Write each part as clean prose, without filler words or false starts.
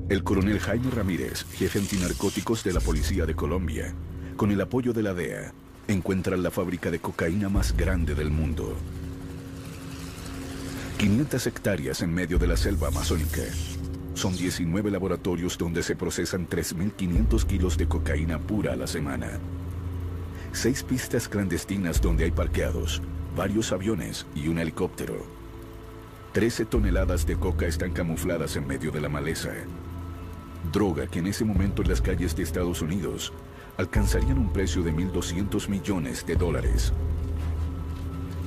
El coronel Jaime Ramírez, jefe antinarcóticos de la Policía de Colombia, con el apoyo de la DEA, encuentra la fábrica de cocaína más grande del mundo. 500 hectáreas en medio de la selva amazónica. Son 19 laboratorios donde se procesan 3.500 kilos de cocaína pura a la semana. 6 pistas clandestinas donde hay parqueados, varios aviones y un helicóptero. 13 toneladas de coca están camufladas en medio de la maleza. Droga que en ese momento en las calles de Estados Unidos alcanzarían un precio de $1.200 millones.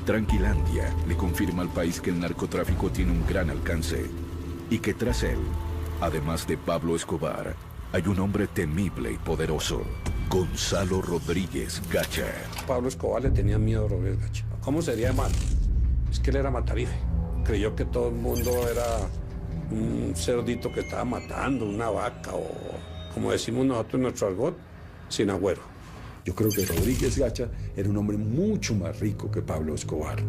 Tranquilandia le confirma al país que el narcotráfico tiene un gran alcance y que tras él, además de Pablo Escobar, hay un hombre temible y poderoso, Gonzalo Rodríguez Gacha. Pablo Escobar le tenía miedo a Rodríguez Gacha. ¿Cómo sería mal? Es que él era matarife. Creyó que todo el mundo era un cerdito que estaba matando, una vaca o, como decimos nosotros en nuestro argot, sin agüero. Yo creo que Rodríguez Gacha era un hombre mucho más rico que Pablo Escobar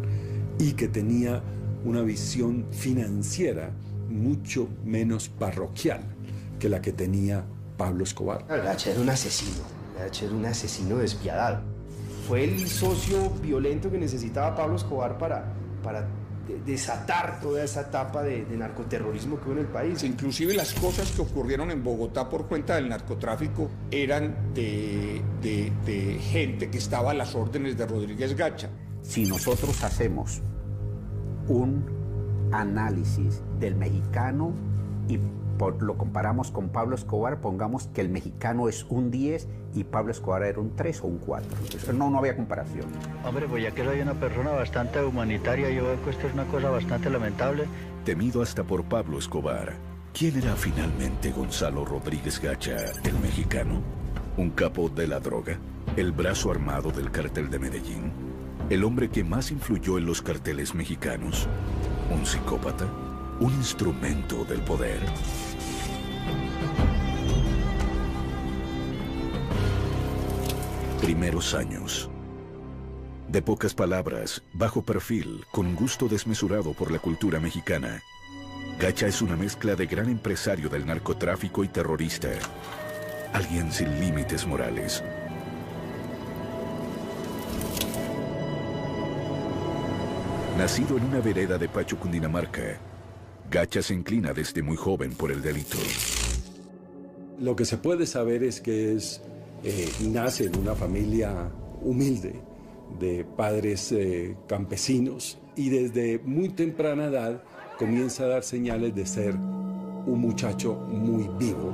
y que tenía una visión financiera mucho menos parroquial que la que tenía Pablo Escobar. Gacha era un asesino, Gacha era un asesino despiadado. Fue el socio violento que necesitaba Pablo Escobar para desatar toda esa etapa de narcoterrorismo que hubo en el país. Inclusive las cosas que ocurrieron en Bogotá por cuenta del narcotráfico eran de gente que estaba a las órdenes de Rodríguez Gacha. Si nosotros hacemos un análisis del mexicano y lo comparamos con Pablo Escobar, pongamos que el mexicano es un 10 y Pablo Escobar era un 3 o un 4. Entonces, no había comparación. Hombre, pues ya que soy una persona bastante humanitaria, yo veo que esto es una cosa bastante lamentable. Temido hasta por Pablo Escobar, ¿quién era finalmente Gonzalo Rodríguez Gacha, el mexicano? ¿Un capo de la droga? ¿El brazo armado del cártel de Medellín? ¿El hombre que más influyó en los carteles mexicanos? ¿Un psicópata? ¿Un instrumento del poder? Primeros años. De pocas palabras, bajo perfil, con gusto desmesurado por la cultura mexicana. Gacha es una mezcla de gran empresario del narcotráfico y terrorista. Alguien sin límites morales. Nacido en una vereda de Pacho, Cundinamarca, Gacha se inclina desde muy joven por el delito. Lo que se puede saber es que nace en una familia humilde, de padres campesinos, y desde muy temprana edad comienza a dar señales de ser un muchacho muy vivo,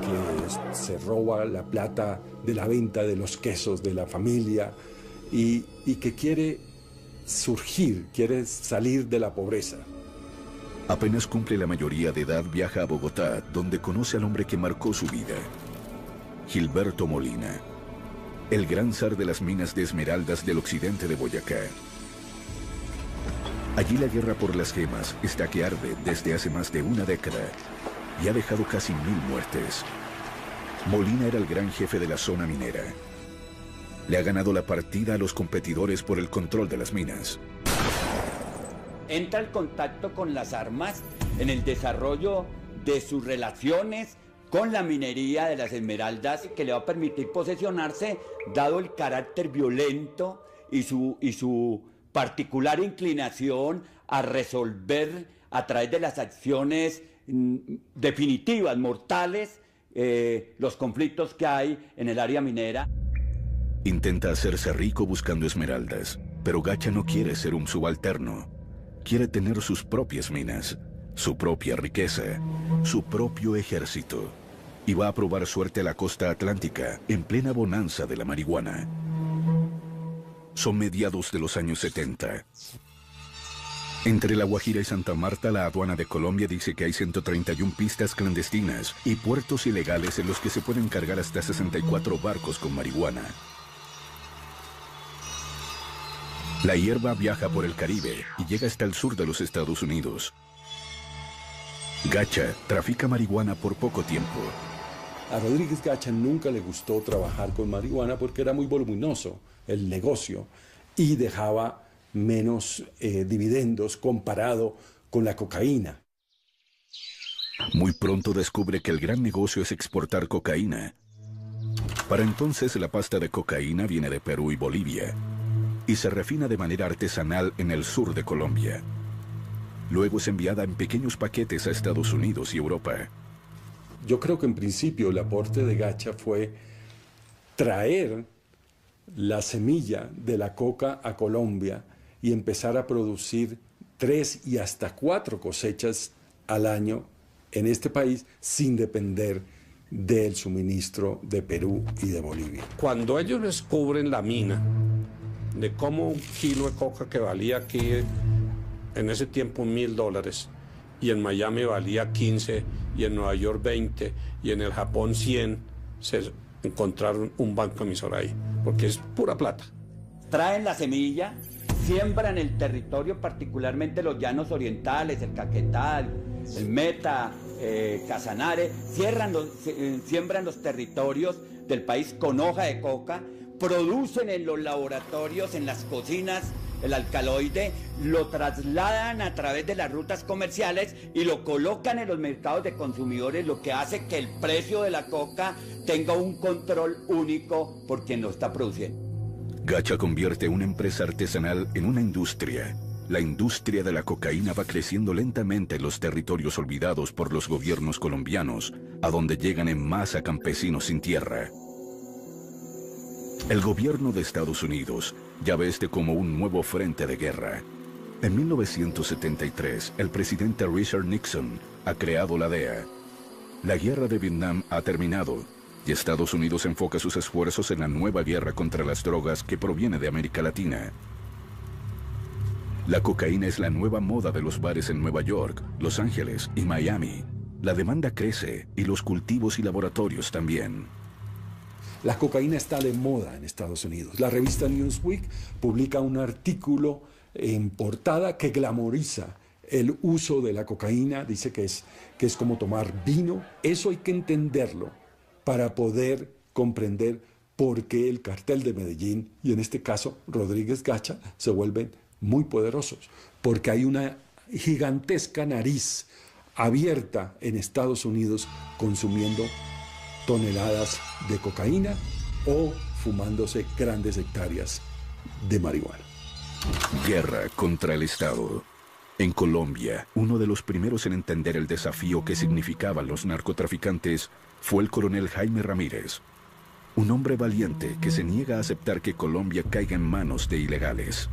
que se roba la plata de la venta de los quesos de la familia y que quiere surgir, quiere salir de la pobreza. Apenas cumple la mayoría de edad, viaja a Bogotá, donde conoce al hombre que marcó su vida, Gilberto Molina, el gran zar de las minas de esmeraldas del occidente de Boyacá. Allí la guerra por las gemas está que arde desde hace más de una década y ha dejado casi 1000 muertes. Molina era el gran jefe de la zona minera. Le ha ganado la partida a los competidores por el control de las minas. Entra el contacto con las armas en el desarrollo de sus relaciones con la minería de las esmeraldas, que le va a permitir posesionarse, dado el carácter violento y su particular inclinación a resolver a través de las acciones definitivas, mortales, los conflictos que hay en el área minera. Intenta hacerse rico buscando esmeraldas, pero Gacha no quiere ser un subalterno. Quiere tener sus propias minas, su propia riqueza, su propio ejército. Y va a probar suerte a la costa atlántica, en plena bonanza de la marihuana. Son mediados de los años 70. Entre La Guajira y Santa Marta, la aduana de Colombia dice que hay 131 pistas clandestinas y puertos ilegales en los que se pueden cargar hasta 64 barcos con marihuana. La hierba viaja por el Caribe y llega hasta el sur de los Estados Unidos. Gacha trafica marihuana por poco tiempo. A Rodríguez Gacha nunca le gustó trabajar con marihuana porque era muy voluminoso el negocio y dejaba menos dividendos comparado con la cocaína. Muy pronto descubre que el gran negocio es exportar cocaína. Para entonces la pasta de cocaína viene de Perú y Bolivia y se refina de manera artesanal en el sur de Colombia. Luego es enviada en pequeños paquetes a Estados Unidos y Europa. Yo creo que en principio el aporte de Gacha fue traer la semilla de la coca a Colombia y empezar a producir 3 y hasta 4 cosechas al año en este país sin depender del suministro de Perú y de Bolivia. Cuando ellos descubren la mina, de cómo un kilo de coca que valía aquí en ese tiempo $1.000 y en Miami valía 15 y en Nueva York 20 y en el Japón 100, se encontraron un banco emisor ahí, porque es pura plata. Traen la semilla, siembran el territorio, particularmente los llanos orientales, el Caquetá, el Meta, Casanare, siembran los territorios del país con hoja de coca, producen en los laboratorios, en las cocinas, el alcaloide, lo trasladan a través de las rutas comerciales y lo colocan en los mercados de consumidores, lo que hace que el precio de la coca tenga un control único por quien lo está produciendo. Gacha convierte una empresa artesanal en una industria. La industria de la cocaína va creciendo lentamente en los territorios olvidados por los gobiernos colombianos, a donde llegan en masa campesinos sin tierra. El gobierno de Estados Unidos ya ve este como un nuevo frente de guerra. En 1973, el presidente Richard Nixon ha creado la DEA. La guerra de Vietnam ha terminado y Estados Unidos enfoca sus esfuerzos en la nueva guerra contra las drogas que proviene de América Latina. La cocaína es la nueva moda de los bares en Nueva York, Los Ángeles y Miami. La demanda crece y los cultivos y laboratorios también. La cocaína está de moda en Estados Unidos. La revista Newsweek publica un artículo en portada que glamoriza el uso de la cocaína. Dice que es como tomar vino. Eso hay que entenderlo para poder comprender por qué el cartel de Medellín, y en este caso Rodríguez Gacha, se vuelven muy poderosos. Porque hay una gigantesca nariz abierta en Estados Unidos consumiendo toneladas de cocaína o fumándose grandes hectáreas de marihuana. Guerra contra el Estado. En Colombia, uno de los primeros en entender el desafío que significaban los narcotraficantes fue el coronel Jaime Ramírez, un hombre valiente que se niega a aceptar que Colombia caiga en manos de ilegales.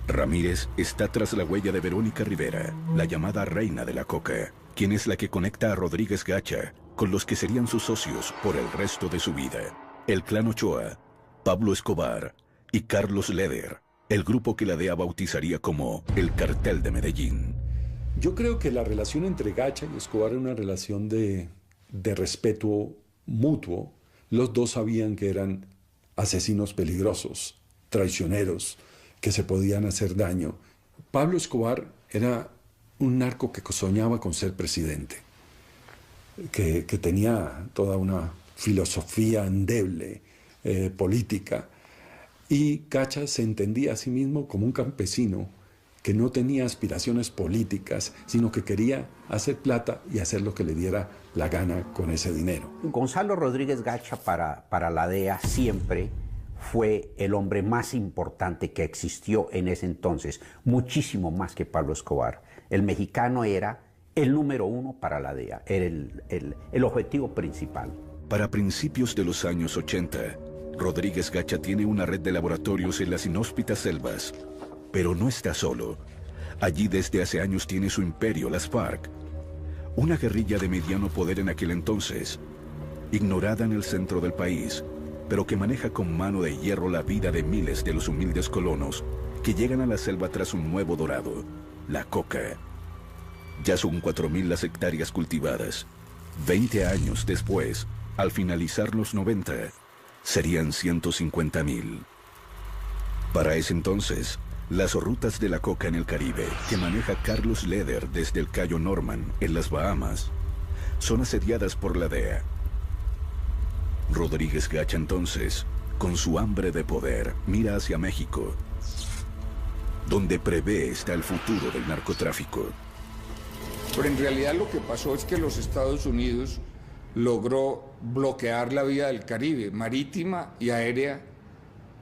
Ramírez está tras la huella de Verónica Rivera, la llamada reina de la coca, quien es la que conecta a Rodríguez Gacha con los que serían sus socios por el resto de su vida. El clan Ochoa, Pablo Escobar y Carlos Leder, el grupo que la DEA bautizaría como el Cartel de Medellín. Yo creo que la relación entre Gacha y Escobar era una relación de respeto mutuo. Los dos sabían que eran asesinos peligrosos, traicioneros, que se podían hacer daño. Pablo Escobar era un narco que soñaba con ser presidente, que tenía toda una filosofía endeble, política, y Gacha se entendía a sí mismo como un campesino que no tenía aspiraciones políticas, sino que quería hacer plata y hacer lo que le diera la gana con ese dinero. Gonzalo Rodríguez Gacha para la DEA siempre fue el hombre más importante que existió en ese entonces, muchísimo más que Pablo Escobar. El mexicano era el número 1 para la DEA, era el objetivo principal. Para principios de los años 80, Rodríguez Gacha tiene una red de laboratorios en las inhóspitas selvas. Pero no está solo. Allí desde hace años tiene su imperio, las FARC. Una guerrilla de mediano poder en aquel entonces, ignorada en el centro del país, pero que maneja con mano de hierro la vida de miles de los humildes colonos que llegan a la selva tras un nuevo dorado, la coca. Ya son 4.000 las hectáreas cultivadas. 20 años después, al finalizar los 90, serían 150.000. Para ese entonces, las rutas de la coca en el Caribe, que maneja Carlos Leder desde el Cayo Norman, en las Bahamas, son asediadas por la DEA. Rodríguez Gacha entonces, con su hambre de poder, mira hacia México, donde prevé está el futuro del narcotráfico. Pero en realidad lo que pasó es que los Estados Unidos logró bloquear la vía del Caribe, marítima y aérea,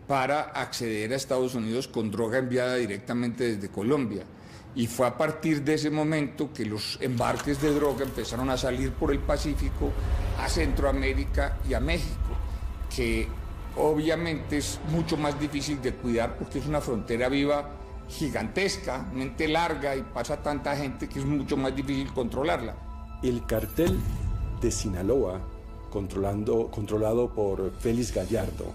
para acceder a Estados Unidos con droga enviada directamente desde Colombia. Y fue a partir de ese momento que los embarques de droga empezaron a salir por el Pacífico a Centroamérica y a México, que obviamente es mucho más difícil de cuidar porque es una frontera viva gigantescamente larga y pasa tanta gente que es mucho más difícil controlarla. El cartel de Sinaloa, controlado por Félix Gallardo,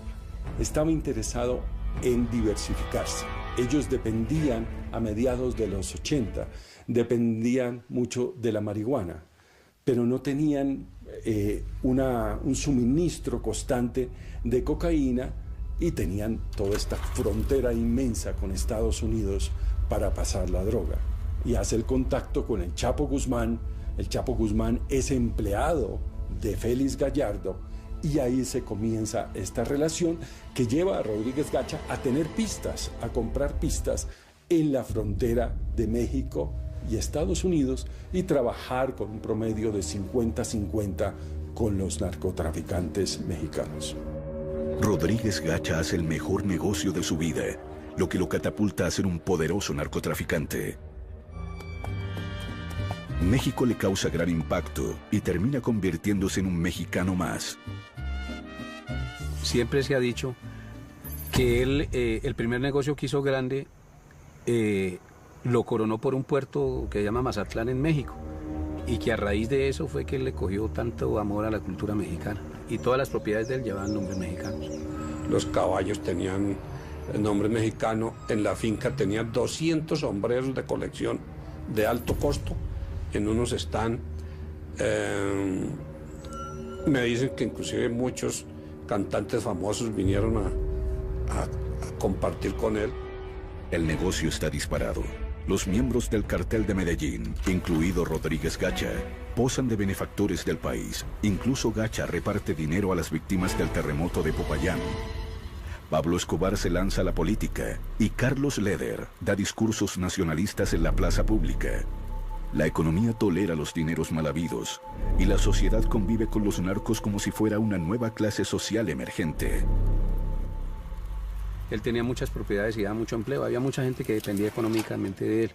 estaba interesado en diversificarse. Ellos dependían, a mediados de los 80, dependían mucho de la marihuana, pero no tenían un suministro constante de cocaína y tenían toda esta frontera inmensa con Estados Unidos para pasar la droga. Y hace el contacto con el Chapo Guzmán. El Chapo Guzmán es empleado de Félix Gallardo y ahí se comienza esta relación que lleva a Rodríguez Gacha a tener pistas, a comprar pistas en la frontera de México y Estados Unidos y trabajar con un promedio de 50-50 con los narcotraficantes mexicanos. Rodríguez Gacha hace el mejor negocio de su vida, lo que lo catapulta a ser un poderoso narcotraficante. México le causa gran impacto y termina convirtiéndose en un mexicano más. Siempre se ha dicho que él, el primer negocio que hizo grande, lo coronó por un puerto que se llama Mazatlán en México, y que a raíz de eso fue que él le cogió tanto amor a la cultura mexicana, y todas las propiedades de él llevaban nombres mexicanos. Los caballos tenían el nombre mexicano, en la finca tenía 200 sombreros de colección de alto costo, en unos están, me dicen que inclusive muchos cantantes famosos vinieron a compartir con él. El negocio está disparado. Los miembros del cartel de Medellín, incluido Rodríguez Gacha, posan de benefactores del país. Incluso Gacha reparte dinero a las víctimas del terremoto de Popayán. Pablo Escobar se lanza a la política y Carlos Leder da discursos nacionalistas en la plaza pública. La economía tolera los dineros mal habidos y la sociedad convive con los narcos como si fuera una nueva clase social emergente. Él tenía muchas propiedades y daba mucho empleo, había mucha gente que dependía económicamente de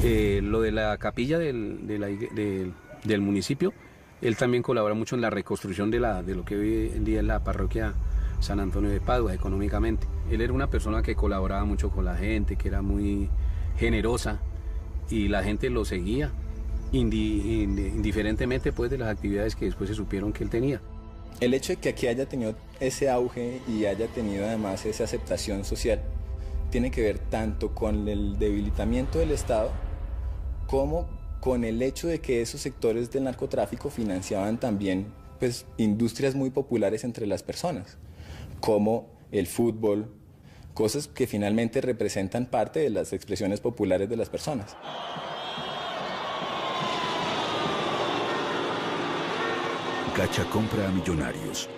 él. Lo de la capilla del municipio, él también colabora mucho en la reconstrucción de lo que hoy en día es la parroquia San Antonio de Padua económicamente. Él era una persona que colaboraba mucho con la gente, que era muy generosa y la gente lo seguía indiferentemente pues, de las actividades que después se supieron que él tenía. El hecho de que aquí haya tenido ese auge y haya tenido además esa aceptación social tiene que ver tanto con el debilitamiento del Estado como con el hecho de que esos sectores del narcotráfico financiaban también pues, industrias muy populares entre las personas, como el fútbol, cosas que finalmente representan parte de las expresiones populares de las personas. Gacha compra a Millonarios,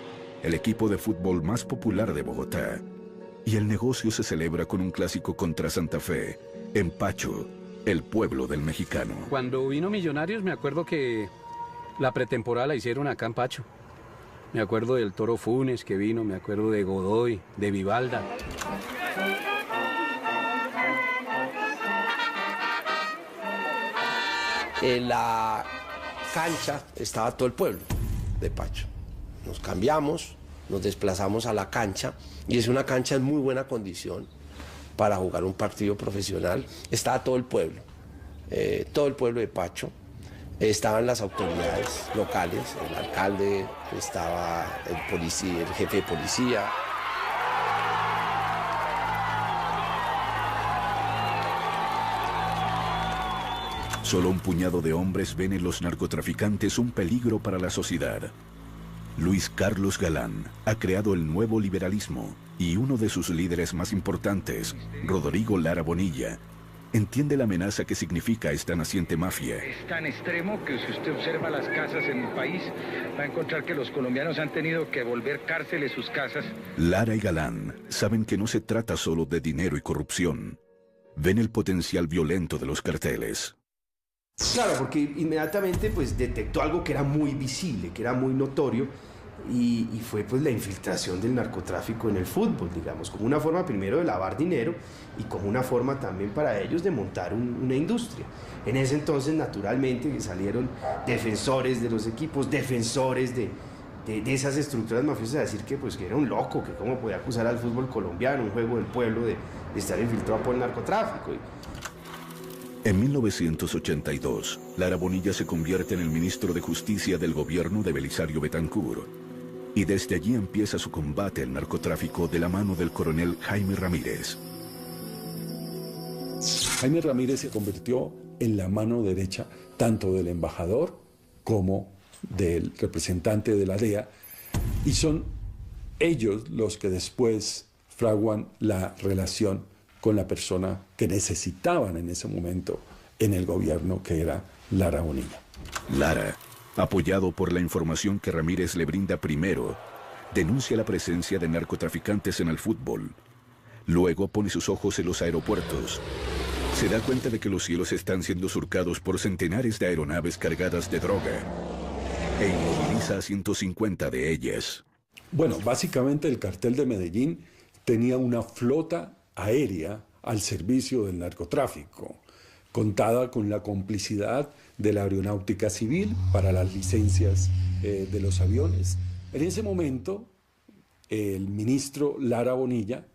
el equipo de fútbol más popular de Bogotá, y el negocio se celebra con un clásico contra Santa Fe, en Pacho, el pueblo del mexicano. Cuando vino Millonarios me acuerdo que la pretemporada la hicieron acá en Pacho. Me acuerdo del Toro Funes que vino, me acuerdo de Godoy, de Vivalda. En la cancha estaba todo el pueblo de Pacho. Nos cambiamos, nos desplazamos a la cancha y es una cancha en muy buena condición para jugar un partido profesional. Estaba todo el pueblo de Pacho. Estaban las autoridades locales, el alcalde, estaba el policía, el jefe de policía. Solo un puñado de hombres ven en los narcotraficantes un peligro para la sociedad. Luis Carlos Galán ha creado el nuevo liberalismo y uno de sus líderes más importantes, Rodrigo Lara Bonilla, entiende la amenaza que significa esta naciente mafia. Es tan extremo que si usted observa las casas en el país, va a encontrar que los colombianos han tenido que volver cárceles sus casas. Lara y Galán saben que no se trata solo de dinero y corrupción. Ven el potencial violento de los carteles. Claro, porque inmediatamente pues detectó algo que era muy visible, que era muy notorio, y fue pues la infiltración del narcotráfico en el fútbol, digamos, como una forma primero de lavar dinero y como una forma también para ellos de montar una industria. En ese entonces, naturalmente, salieron defensores de los equipos, defensores de esas estructuras mafiosas, a decir que era un loco, que cómo podía acusar al fútbol colombiano, un juego del pueblo, de estar infiltrado por el narcotráfico. En 1982, Lara Bonilla se convierte en el ministro de Justicia del gobierno de Belisario Betancur, y desde allí empieza su combate al narcotráfico de la mano del coronel Jaime Ramírez. Jaime Ramírez se convirtió en la mano derecha tanto del embajador como del representante de la DEA, y son ellos los que después fraguan la relación con la persona que necesitaban en ese momento en el gobierno, que era Lara Bonilla. Lara, apoyado por la información que Ramírez le brinda primero, denuncia la presencia de narcotraficantes en el fútbol. Luego pone sus ojos en los aeropuertos. Se da cuenta de que los cielos están siendo surcados por centenares de aeronaves cargadas de droga e inmoviliza a 150 de ellas. Bueno, básicamente el cartel de Medellín tenía una flota aérea al servicio del narcotráfico, contada con la complicidad de la aeronáutica civil para las licencias de los aviones. En ese momento, el ministro Lara Bonilla,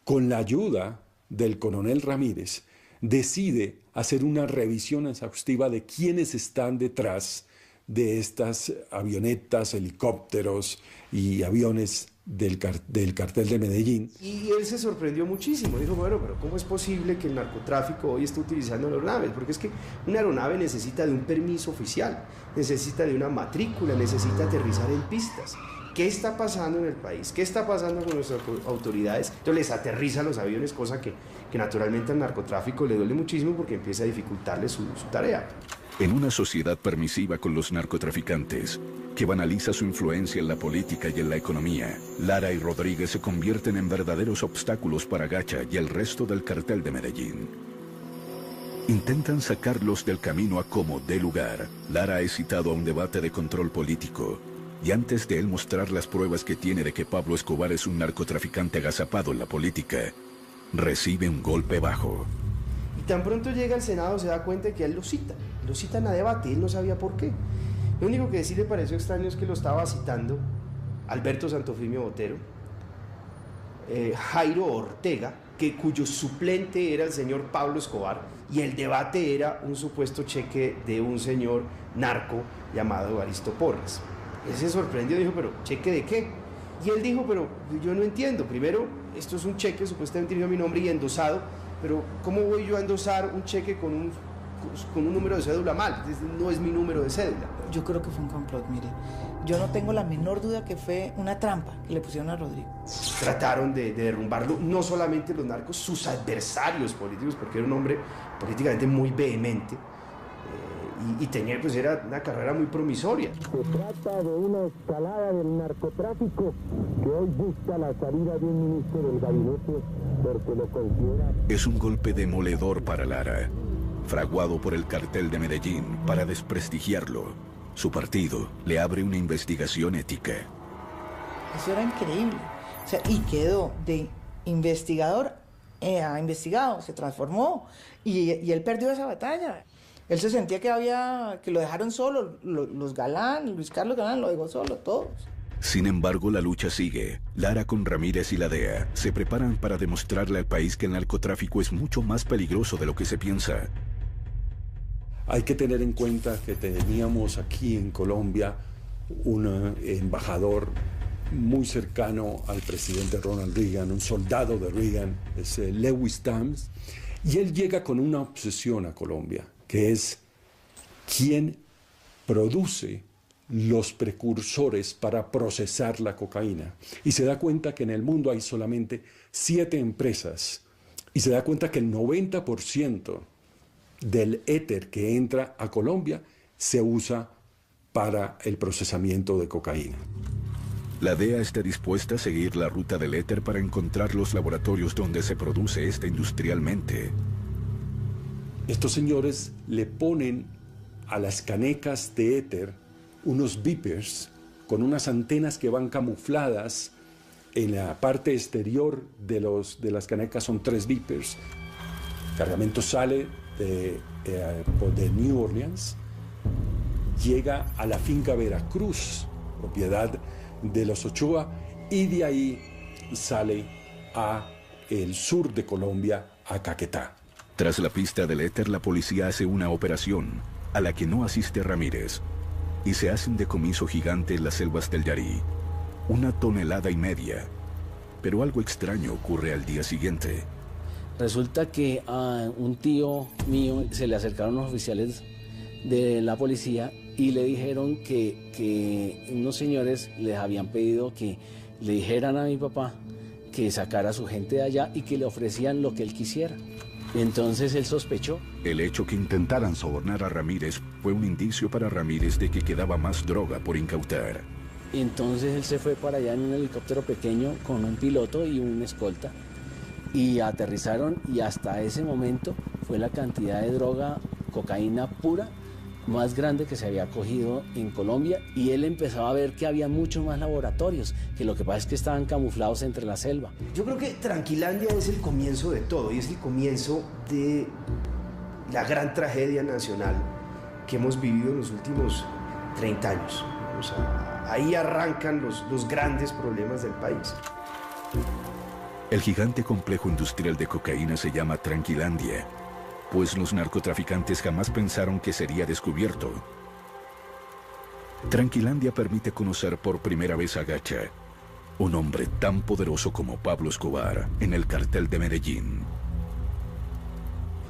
con la ayuda del coronel Ramírez, decide hacer una revisión exhaustiva de quiénes están detrás de estas avionetas, helicópteros y aviones del cartel de Medellín. Y él se sorprendió muchísimo, dijo, bueno, pero ¿cómo es posible que el narcotráfico hoy esté utilizando aeronaves? Porque es que una aeronave necesita de un permiso oficial, necesita de una matrícula, necesita aterrizar en pistas. ¿Qué está pasando en el país? ¿Qué está pasando con nuestras autoridades? Entonces les aterrizan los aviones, cosa que naturalmente al narcotráfico le duele muchísimo porque empieza a dificultarle su tarea. En una sociedad permisiva con los narcotraficantes, que banaliza su influencia en la política y en la economía, Lara y Rodríguez se convierten en verdaderos obstáculos para Gacha y el resto del cartel de Medellín. Intentan sacarlos del camino a como dé lugar. Lara es citado a un debate de control político, y antes de él mostrar las pruebas que tiene de que Pablo Escobar es un narcotraficante agazapado en la política, recibe un golpe bajo. Y tan pronto llega al Senado se da cuenta de que él lo citan a debate, él no sabía por qué. Lo único que sí le pareció extraño es que lo estaba citando Alberto Santofimio Botero, Jairo Ortega, cuyo suplente era el señor Pablo Escobar, y el debate era un supuesto cheque de un señor narco llamado Evaristo Porras. Él se sorprendió y dijo, ¿pero cheque de qué? Y él dijo, pero yo no entiendo. Primero, esto es un cheque supuestamente dirigido a mi nombre y endosado, pero ¿cómo voy yo a endosar un cheque con un número de cédula mal? No es mi número de cédula. Yo creo que fue un complot, mire. Yo no tengo la menor duda que fue una trampa que le pusieron a Rodrigo. Trataron de derrumbarlo, no solamente los narcos, sus adversarios políticos, porque era un hombre políticamente muy vehemente. Y tenía, pues era una carrera muy promisoria. Se trata de una escalada del narcotráfico que hoy busca la salida de un ministro del gabinete porque lo considera... Es un golpe demoledor para Lara, fraguado por el cartel de Medellín para desprestigiarlo. Su partido le abre una investigación ética. Eso era increíble. O sea, y quedó de investigador a investigado, se transformó y él perdió esa batalla. Él se sentía que lo dejaron solo, los Galán, Luis Carlos Galán lo dejó solo, todos. Sin embargo, la lucha sigue. Lara con Ramírez y la DEA se preparan para demostrarle al país que el narcotráfico es mucho más peligroso de lo que se piensa. Hay que tener en cuenta que teníamos aquí en Colombia un embajador muy cercano al presidente Ronald Reagan, un soldado de Reagan, es Lewis Tams, y él llega con una obsesión a Colombia, que es quién produce los precursores para procesar la cocaína. Y se da cuenta que en el mundo hay solamente 7 empresas. Y se da cuenta que el 90% del éter que entra a Colombia se usa para el procesamiento de cocaína. La DEA está dispuesta a seguir la ruta del éter para encontrar los laboratorios donde se produce esta industrialmente. Estos señores le ponen a las canecas de éter unos beepers con unas antenas que van camufladas en la parte exterior de las canecas. Son 3 beepers. El cargamento sale de New Orleans, llega a la finca Veracruz, propiedad de los Ochoa, y de ahí sale a el sur de Colombia, a Caquetá. Tras la pista del éter, la policía hace una operación a la que no asiste Ramírez y se hace un decomiso gigante en las selvas del Yarí, 1,5 toneladas. Pero algo extraño ocurre al día siguiente. Resulta que a un tío mío se le acercaron unos oficiales de la policía y le dijeron que unos señores les habían pedido que le dijeran a mi papá que sacara a su gente de allá y que le ofrecían lo que él quisiera. Entonces él sospechó. El hecho que intentaran sobornar a Ramírez fue un indicio para Ramírez de que quedaba más droga por incautar. Entonces él se fue para allá en un helicóptero pequeño con un piloto y un escolta y aterrizaron, y hasta ese momento fue la cantidad de droga, cocaína pura, más grande que se había cogido en Colombia, y él empezaba a ver que había muchos más laboratorios, que lo que pasa es que estaban camuflados entre la selva. Yo creo que Tranquilandia es el comienzo de todo, y es el comienzo de la gran tragedia nacional que hemos vivido en los últimos 30 años. O sea, ahí arrancan los grandes problemas del país. El gigante complejo industrial de cocaína se llama Tranquilandia, pues los narcotraficantes jamás pensaron que sería descubierto. Tranquilandia permite conocer por primera vez a Gacha, un hombre tan poderoso como Pablo Escobar en el cartel de Medellín.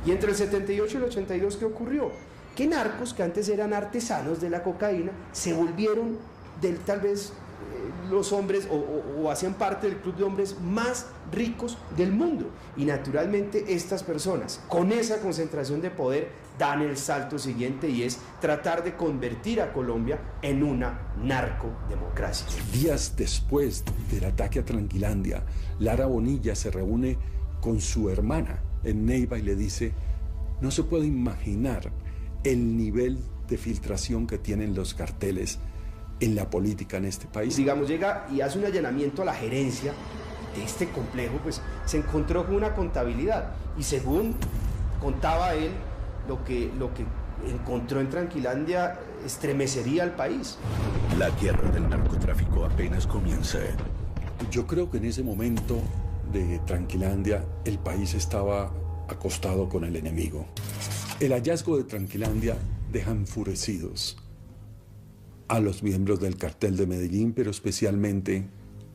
Y entre el 78 y el 82, ¿qué ocurrió? Que narcos que antes eran artesanos de la cocaína se volvieron tal vez los hombres o hacían parte del club de hombres más ricos del mundo. Y naturalmente estas personas, con esa concentración de poder, dan el salto siguiente, y es tratar de convertir a Colombia en una narcodemocracia. Días después del ataque a Tranquilandia, Lara Bonilla se reúne con su hermana en Neiva y le dice: no se puede imaginar el nivel de filtración que tienen los carteles en la política en este país. Digamos, llega y hace un allanamiento a la gerencia de este complejo, pues se encontró con una contabilidad, y según contaba él, lo que encontró en Tranquilandia estremecería al país. La guerra del narcotráfico apenas comienza. Yo creo que en ese momento de Tranquilandia el país estaba acostado con el enemigo. El hallazgo de Tranquilandia deja enfurecidos a los miembros del cartel de Medellín, pero especialmente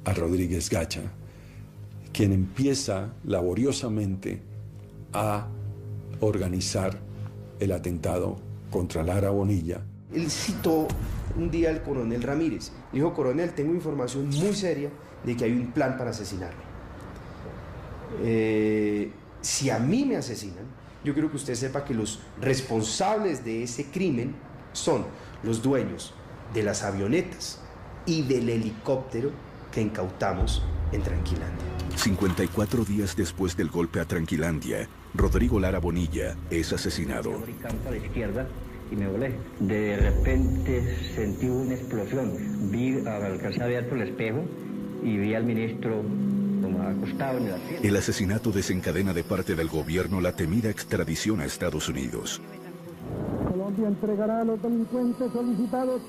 a Rodríguez Gacha, quien empieza laboriosamente a organizar el atentado contra Lara Bonilla. Él citó un día al coronel Ramírez. Dijo: coronel, tengo información muy seria de que hay un plan para asesinarme. Si a mí me asesinan, yo quiero que usted sepa que los responsables de ese crimen son los dueños de las avionetas y del helicóptero que incautamos en Tranquilandia. 54 días después del golpe a Tranquilandia, Rodrigo Lara Bonilla es asesinado. A la izquierda y me volé. De repente sentí una explosión. Alcancé a ver por el espejo y vi al ministro como acostado en el asiento. El asesinato desencadena de parte del gobierno la temida extradición a Estados Unidos. Colombia entregará a los delincuentes solicitados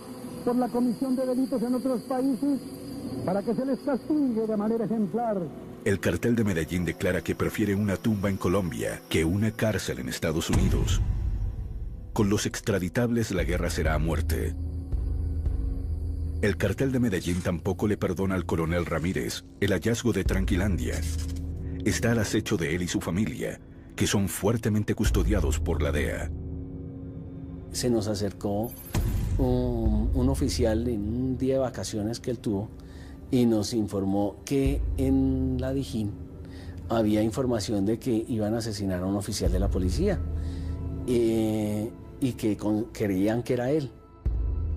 por la comisión de delitos en otros países para que se les castigue de manera ejemplar. El cartel de Medellín declara que prefiere una tumba en Colombia que una cárcel en Estados Unidos. Con los extraditables la guerra será a muerte. El cartel de Medellín tampoco le perdona al coronel Ramírez el hallazgo de Tranquilandia. Está al acecho de él y su familia, que son fuertemente custodiados por la DEA. Se nos acercó un oficial en un día de vacaciones que él tuvo y nos informó que en la Dijín había información de que iban a asesinar a un oficial de la policía y que creían que era él.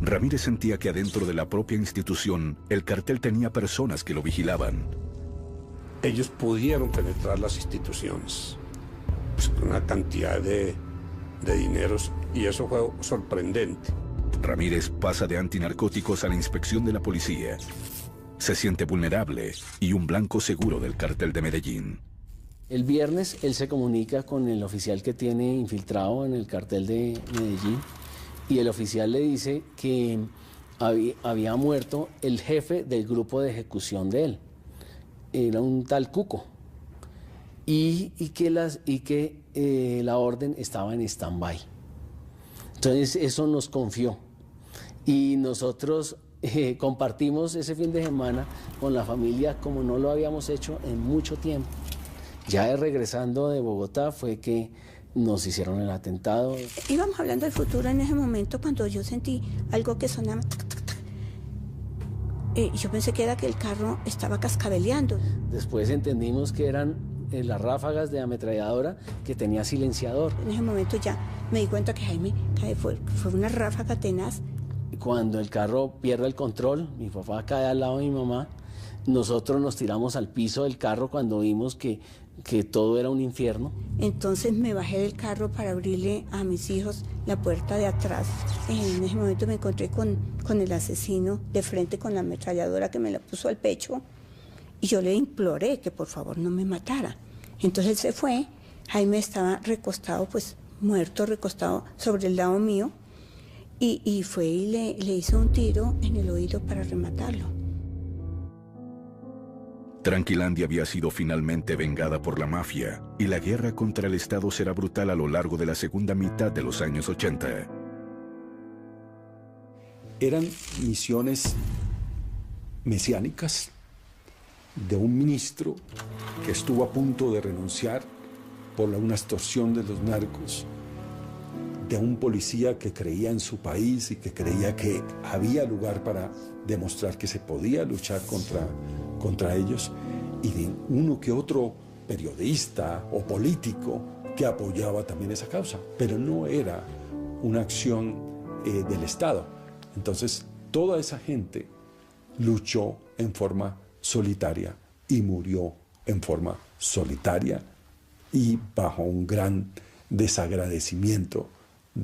Ramírez sentía que adentro de la propia institución el cartel tenía personas que lo vigilaban. Ellos pudieron penetrar las instituciones, pues, con una cantidad de de dineros, y eso fue sorprendente. Ramírez pasa de antinarcóticos a la inspección de la policía. Se siente vulnerable y un blanco seguro del cartel de Medellín. El viernes él se comunica con el oficial que tiene infiltrado en el cartel de Medellín y el oficial le dice que había muerto el jefe del grupo de ejecución de él. Era un tal Cuco. Y que la orden estaba en stand-by. Entonces eso nos confió. Y nosotros compartimos ese fin de semana con la familia como no lo habíamos hecho en mucho tiempo. Ya regresando de Bogotá fue que nos hicieron el atentado. Íbamos hablando del futuro en ese momento cuando yo sentí algo que sonaba. Yo pensé que era que el carro estaba cascabeleando. Después entendimos que eran las ráfagas de ametralladora que tenía silenciador. En ese momento ya me di cuenta que Jaime fue una ráfaga tenaz. Cuando el carro pierde el control, mi papá cae al lado de mi mamá, nosotros nos tiramos al piso del carro cuando vimos que todo era un infierno. Entonces me bajé del carro para abrirle a mis hijos la puerta de atrás. En ese momento me encontré con el asesino de frente con la ametralladora que me la puso al pecho y yo le imploré que por favor no me matara. Entonces él se fue, Jaime estaba recostado, pues muerto, recostado sobre el lado mío y fue y le hizo un tiro en el oído para rematarlo. Tranquilandia había sido finalmente vengada por la mafia y la guerra contra el Estado será brutal a lo largo de la segunda mitad de los años 80. Eran misiones mesiánicas de un ministro que estuvo a punto de renunciar por una extorsión de los narcos, de un policía que creía en su país y que creía que había lugar para demostrar que se podía luchar contra ellos, y de uno que otro periodista o político que apoyaba también esa causa, pero no era una acción del Estado. Entonces, toda esa gente luchó en forma solitaria y murió en forma solitaria y bajo un gran desagradecimiento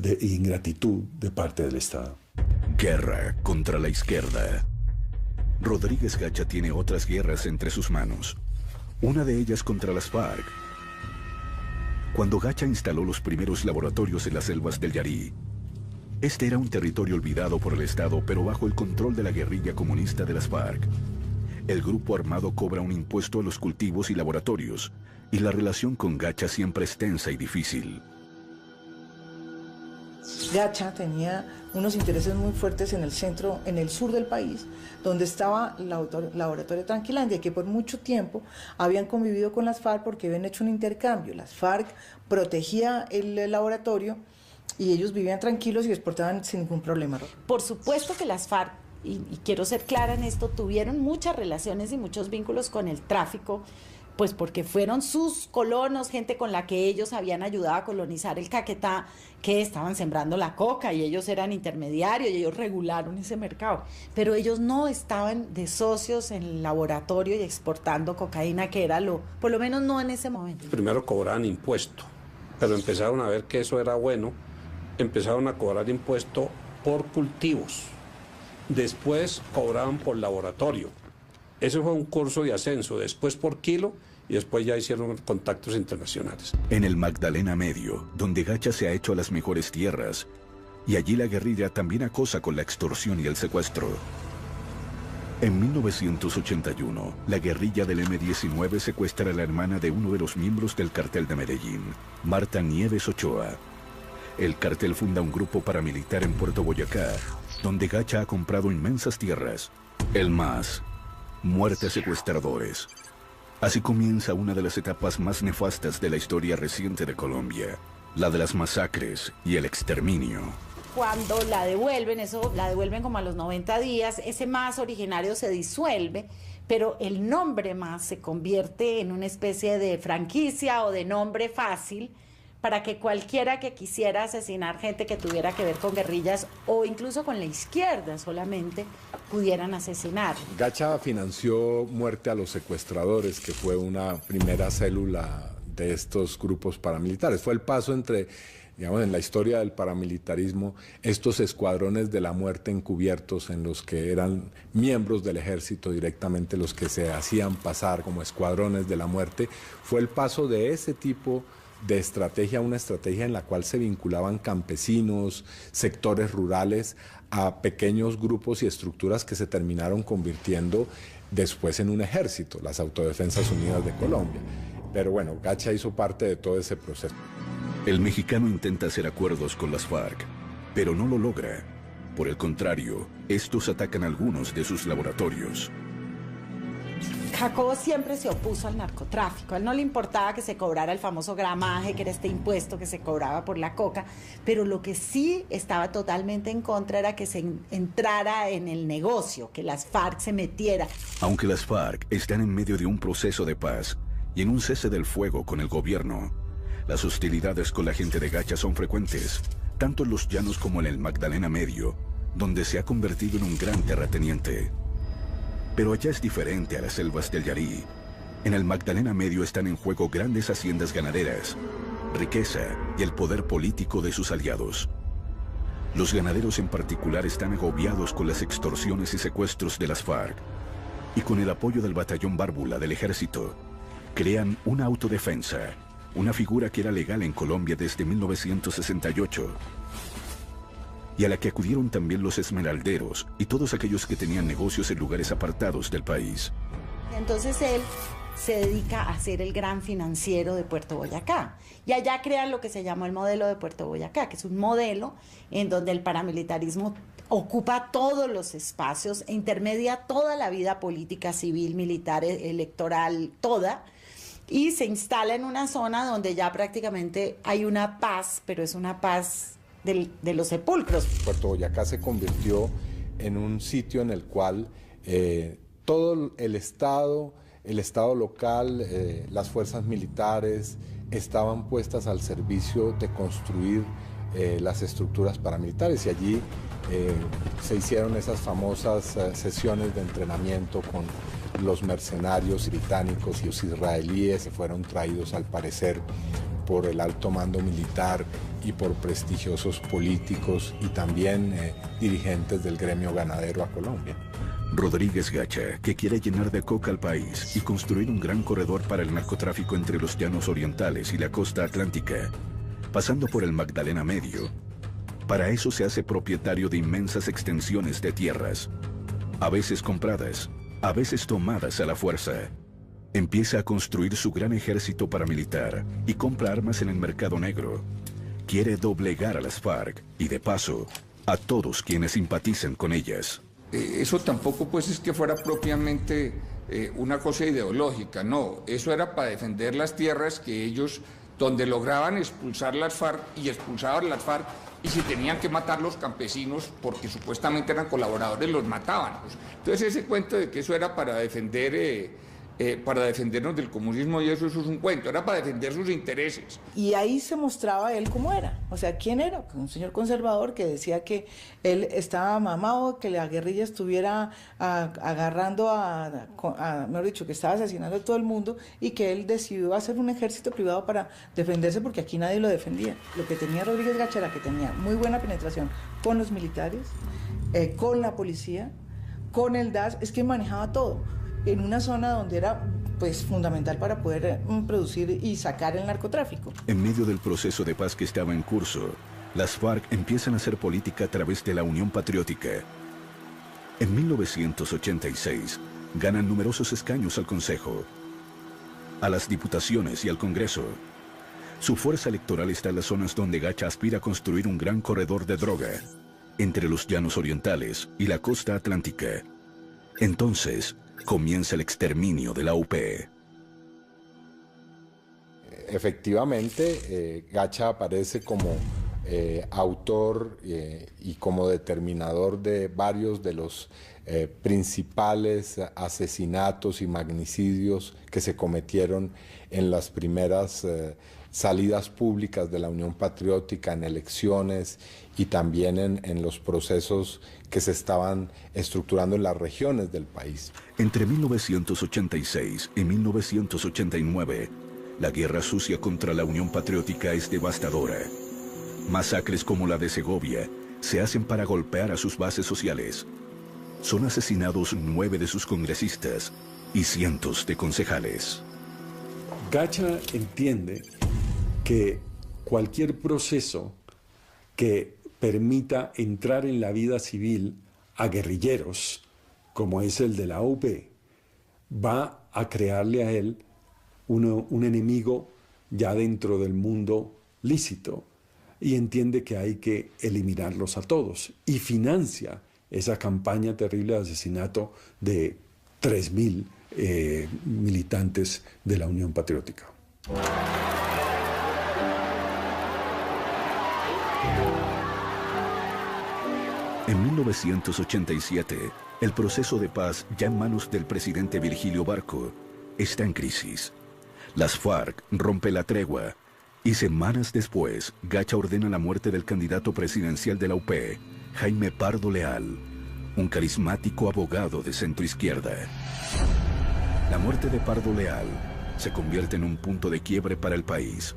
e ingratitud de parte del Estado. Guerra contra la izquierda. Rodríguez Gacha tiene otras guerras entre sus manos. Una de ellas contra las FARC. Cuando Gacha instaló los primeros laboratorios en las selvas del Yarí, este era un territorio olvidado por el Estado, pero bajo el control de la guerrilla comunista de las FARC. El grupo armado cobra un impuesto a los cultivos y laboratorios, y la relación con Gacha siempre es tensa y difícil. Gacha tenía unos intereses muy fuertes en el centro, en el sur del país, donde estaba el laboratorio Tranquilandia, que por mucho tiempo habían convivido con las FARC porque habían hecho un intercambio. Las FARC protegía el laboratorio y ellos vivían tranquilos y exportaban sin ningún problema. Por supuesto que las FARC, y quiero ser clara en esto, tuvieron muchas relaciones y muchos vínculos con el tráfico, pues porque fueron sus colonos, gente con la que ellos habían ayudado a colonizar el Caquetá, que estaban sembrando la coca y ellos eran intermediarios y ellos regularon ese mercado. Pero ellos no estaban de socios en el laboratorio y exportando cocaína, que era por lo menos no en ese momento. Primero cobraban impuesto, pero empezaron a ver que eso era bueno, empezaron a cobrar impuesto por cultivos. Después cobraban por laboratorio. Ese fue un curso de ascenso, después por kilo y después ya hicieron contactos internacionales. En el Magdalena Medio, donde Gacha se ha hecho a las mejores tierras, y allí la guerrilla también acosa con la extorsión y el secuestro. En 1981, la guerrilla del M-19 secuestra a la hermana de uno de los miembros del cartel de Medellín, Marta Nieves Ochoa. El cartel funda un grupo paramilitar en Puerto Boyacá, donde Gacha ha comprado inmensas tierras. El MAS, muerte a secuestradores. Así comienza una de las etapas más nefastas de la historia reciente de Colombia, la de las masacres y el exterminio. Cuando la devuelven, la devuelven como a los 90 días, ese MAS originario se disuelve, pero el nombre MAS se convierte en una especie de franquicia o de nombre fácil para que cualquiera que quisiera asesinar gente que tuviera que ver con guerrillas o incluso con la izquierda solamente pudieran asesinar. Gacha financió Muerte a los Secuestradores, que fue una primera célula de estos grupos paramilitares. Fue el paso entre digamos, en la historia del paramilitarismo, estos escuadrones de la muerte encubiertos en los que eran miembros del ejército directamente los que se hacían pasar como escuadrones de la muerte, fue el paso de ese tipo de estrategia a una estrategia en la cual se vinculaban campesinos, sectores rurales, a pequeños grupos y estructuras que se terminaron convirtiendo después en un ejército, las Autodefensas Unidas de Colombia. Pero bueno, Gacha hizo parte de todo ese proceso. El mexicano intenta hacer acuerdos con las FARC, pero no lo logra. Por el contrario, estos atacan algunos de sus laboratorios. Jacobo siempre se opuso al narcotráfico. A él no le importaba que se cobrara el famoso gramaje, que era este impuesto que se cobraba por la coca, pero lo que sí estaba totalmente en contra era que se entrara en el negocio, que las FARC se metiera. Aunque las FARC están en medio de un proceso de paz y en un cese del fuego con el gobierno, las hostilidades con la gente de Gacha son frecuentes, tanto en los llanos como en el Magdalena Medio, donde se ha convertido en un gran terrateniente. Pero allá es diferente a las selvas del Yarí. En el Magdalena Medio están en juego grandes haciendas ganaderas, riqueza y el poder político de sus aliados. Los ganaderos en particular están agobiados con las extorsiones y secuestros de las FARC, y con el apoyo del batallón Bárbula del ejército, crean una autodefensa, una figura que era legal en Colombia desde 1968. Y a la que acudieron también los esmeralderos y todos aquellos que tenían negocios en lugares apartados del país. Entonces él se dedica a ser el gran financiero de Puerto Boyacá. Y allá crean lo que se llamó el modelo de Puerto Boyacá, que es un modelo en donde el paramilitarismo ocupa todos los espacios e intermedia toda la vida política, civil, militar, electoral, toda, y se instala en una zona donde ya prácticamente hay una paz, pero es una paz de los sepulcros. Puerto Boyacá se convirtió en un sitio en el cual todo el Estado local, las fuerzas militares estaban puestas al servicio de construir las estructuras paramilitares, y allí se hicieron esas famosas sesiones de entrenamiento con los mercenarios británicos y los israelíes, que fueron traídos al parecer por el alto mando militar y por prestigiosos políticos y también dirigentes del gremio ganadero a Colombia. Rodríguez Gacha, que quiere llenar de coca al país y construir un gran corredor para el narcotráfico entre los llanos orientales y la costa atlántica, pasando por el Magdalena Medio. Para eso se hace propietario de inmensas extensiones de tierras, a veces compradas, a veces tomadas a la fuerza. Empieza a construir su gran ejército paramilitar y compra armas en el mercado negro. Quiere doblegar a las FARC y, de paso, a todos quienes simpatizan con ellas. Eso tampoco pues es que fuera propiamente una cosa ideológica, no. Eso era para defender las tierras que ellos, donde lograban expulsar las FARC y expulsaban las FARC, y si tenían que matar los campesinos porque supuestamente eran colaboradores, los mataban. Entonces ese cuento de que eso era para defender... para defendernos del comunismo y eso es un cuento, era para defender sus intereses. Y ahí se mostraba él cómo era, o sea, ¿quién era? Un señor conservador que decía que él estaba mamado, que la guerrilla estuviera agarrando mejor dicho, que estaba asesinando a todo el mundo, y que él decidió hacer un ejército privado para defenderse porque aquí nadie lo defendía. Lo que tenía Rodríguez Gacha era que tenía muy buena penetración con los militares, con la policía, con el DAS, es que manejaba todo en una zona donde era pues fundamental para poder producir y sacar el narcotráfico. En medio del proceso de paz que estaba en curso, las FARC empiezan a hacer política a través de la Unión Patriótica. En 1986 ganan numerosos escaños al Consejo, a las diputaciones y al Congreso. Su fuerza electoral está en las zonas donde Gacha aspira a construir un gran corredor de droga, entre los llanos orientales y la costa atlántica. Entonces, comienza el exterminio de la UP. Efectivamente, Gacha aparece como autor y como determinador de varios de los principales asesinatos y magnicidios que se cometieron en las primeras salidas públicas de la Unión Patriótica, en elecciones y también en los procesos que se estaban estructurando en las regiones del país. Entre 1986 y 1989, la guerra sucia contra la Unión Patriótica es devastadora. Masacres como la de Segovia se hacen para golpear a sus bases sociales. Son asesinados 9 de sus congresistas y cientos de concejales. Gacha entiende que cualquier proceso que permita entrar en la vida civil a guerrilleros, como es el de la UP, va a crearle a él un enemigo ya dentro del mundo lícito, y entiende que hay que eliminarlos a todos, y financia esa campaña terrible de asesinato de 3.000 militantes de la Unión Patriótica. En 1987, el proceso de paz, ya en manos del presidente Virgilio Barco, está en crisis. Las FARC rompen la tregua y semanas después, Gacha ordena la muerte del candidato presidencial de la UP, Jaime Pardo Leal, un carismático abogado de centroizquierda. La muerte de Pardo Leal se convierte en un punto de quiebre para el país.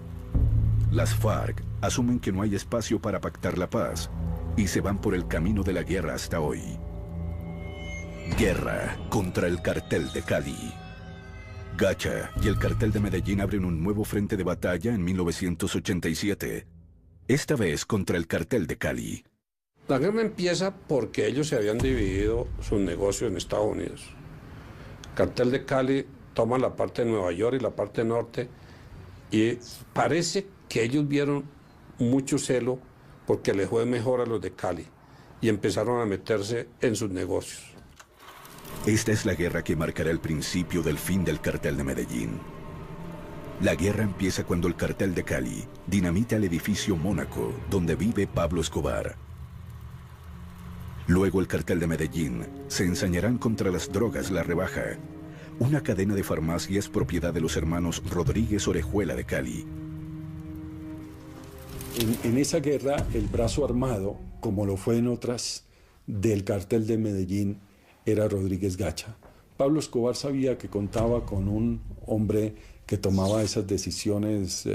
Las FARC asumen que no hay espacio para pactar la paz y se van por el camino de la guerra hasta hoy. Guerra contra el cartel de Cali. Gacha y el cartel de Medellín abren un nuevo frente de batalla en 1987, esta vez contra el cartel de Cali. La guerra empieza porque ellos se habían dividido sus negocios en Estados Unidos. El cartel de Cali toma la parte de Nueva York y la parte norte, y parece que ellos vieron mucho celo porque les fue mejor a los de Cali y empezaron a meterse en sus negocios. Esta es la guerra que marcará el principio del fin del cartel de Medellín. La guerra empieza cuando el cartel de Cali dinamita el edificio Mónaco donde vive Pablo Escobar. Luego el cartel de Medellín se ensañarán contra las drogas La Rebaja, una cadena de farmacias propiedad de los hermanos Rodríguez Orejuela de Cali. En esa guerra, el brazo armado, como lo fue en otras, del cartel de Medellín, era Rodríguez Gacha. Pablo Escobar sabía que contaba con un hombre que tomaba esas decisiones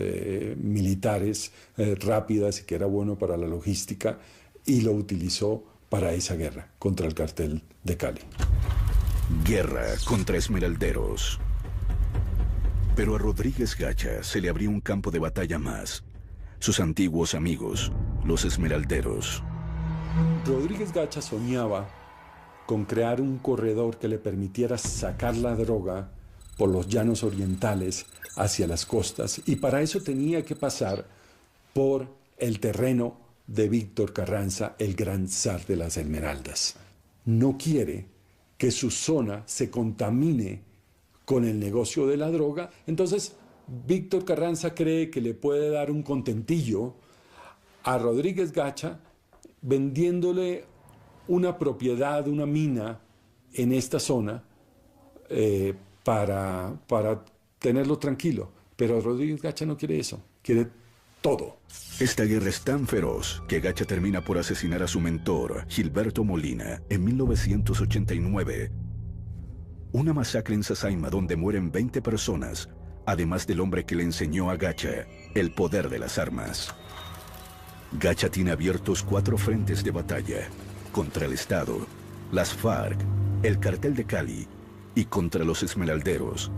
militares rápidas y que era bueno para la logística, y lo utilizó para esa guerra contra el cartel de Cali. Guerra contra esmeralderos. Pero a Rodríguez Gacha se le abrió un campo de batalla más. Sus antiguos amigos, los esmeralderos. Rodríguez Gacha soñaba con crear un corredor que le permitiera sacar la droga por los llanos orientales hacia las costas, y para eso tenía que pasar por el terreno de Víctor Carranza, el gran zar de las esmeraldas. No quiere que su zona se contamine con el negocio de la droga, entonces Víctor Carranza cree que le puede dar un contentillo a Rodríguez Gacha vendiéndole una propiedad, una mina en esta zona para tenerlo tranquilo. Pero Rodríguez Gacha no quiere eso, quiere todo. Esta guerra es tan feroz que Gacha termina por asesinar a su mentor, Gilberto Molina, en 1989. Una masacre en Sasaima donde mueren 20 personas, además del hombre que le enseñó a Gacha el poder de las armas. Gacha tiene abiertos 4 frentes de batalla: contra el Estado, las FARC, el cartel de Cali y contra los esmeralderos.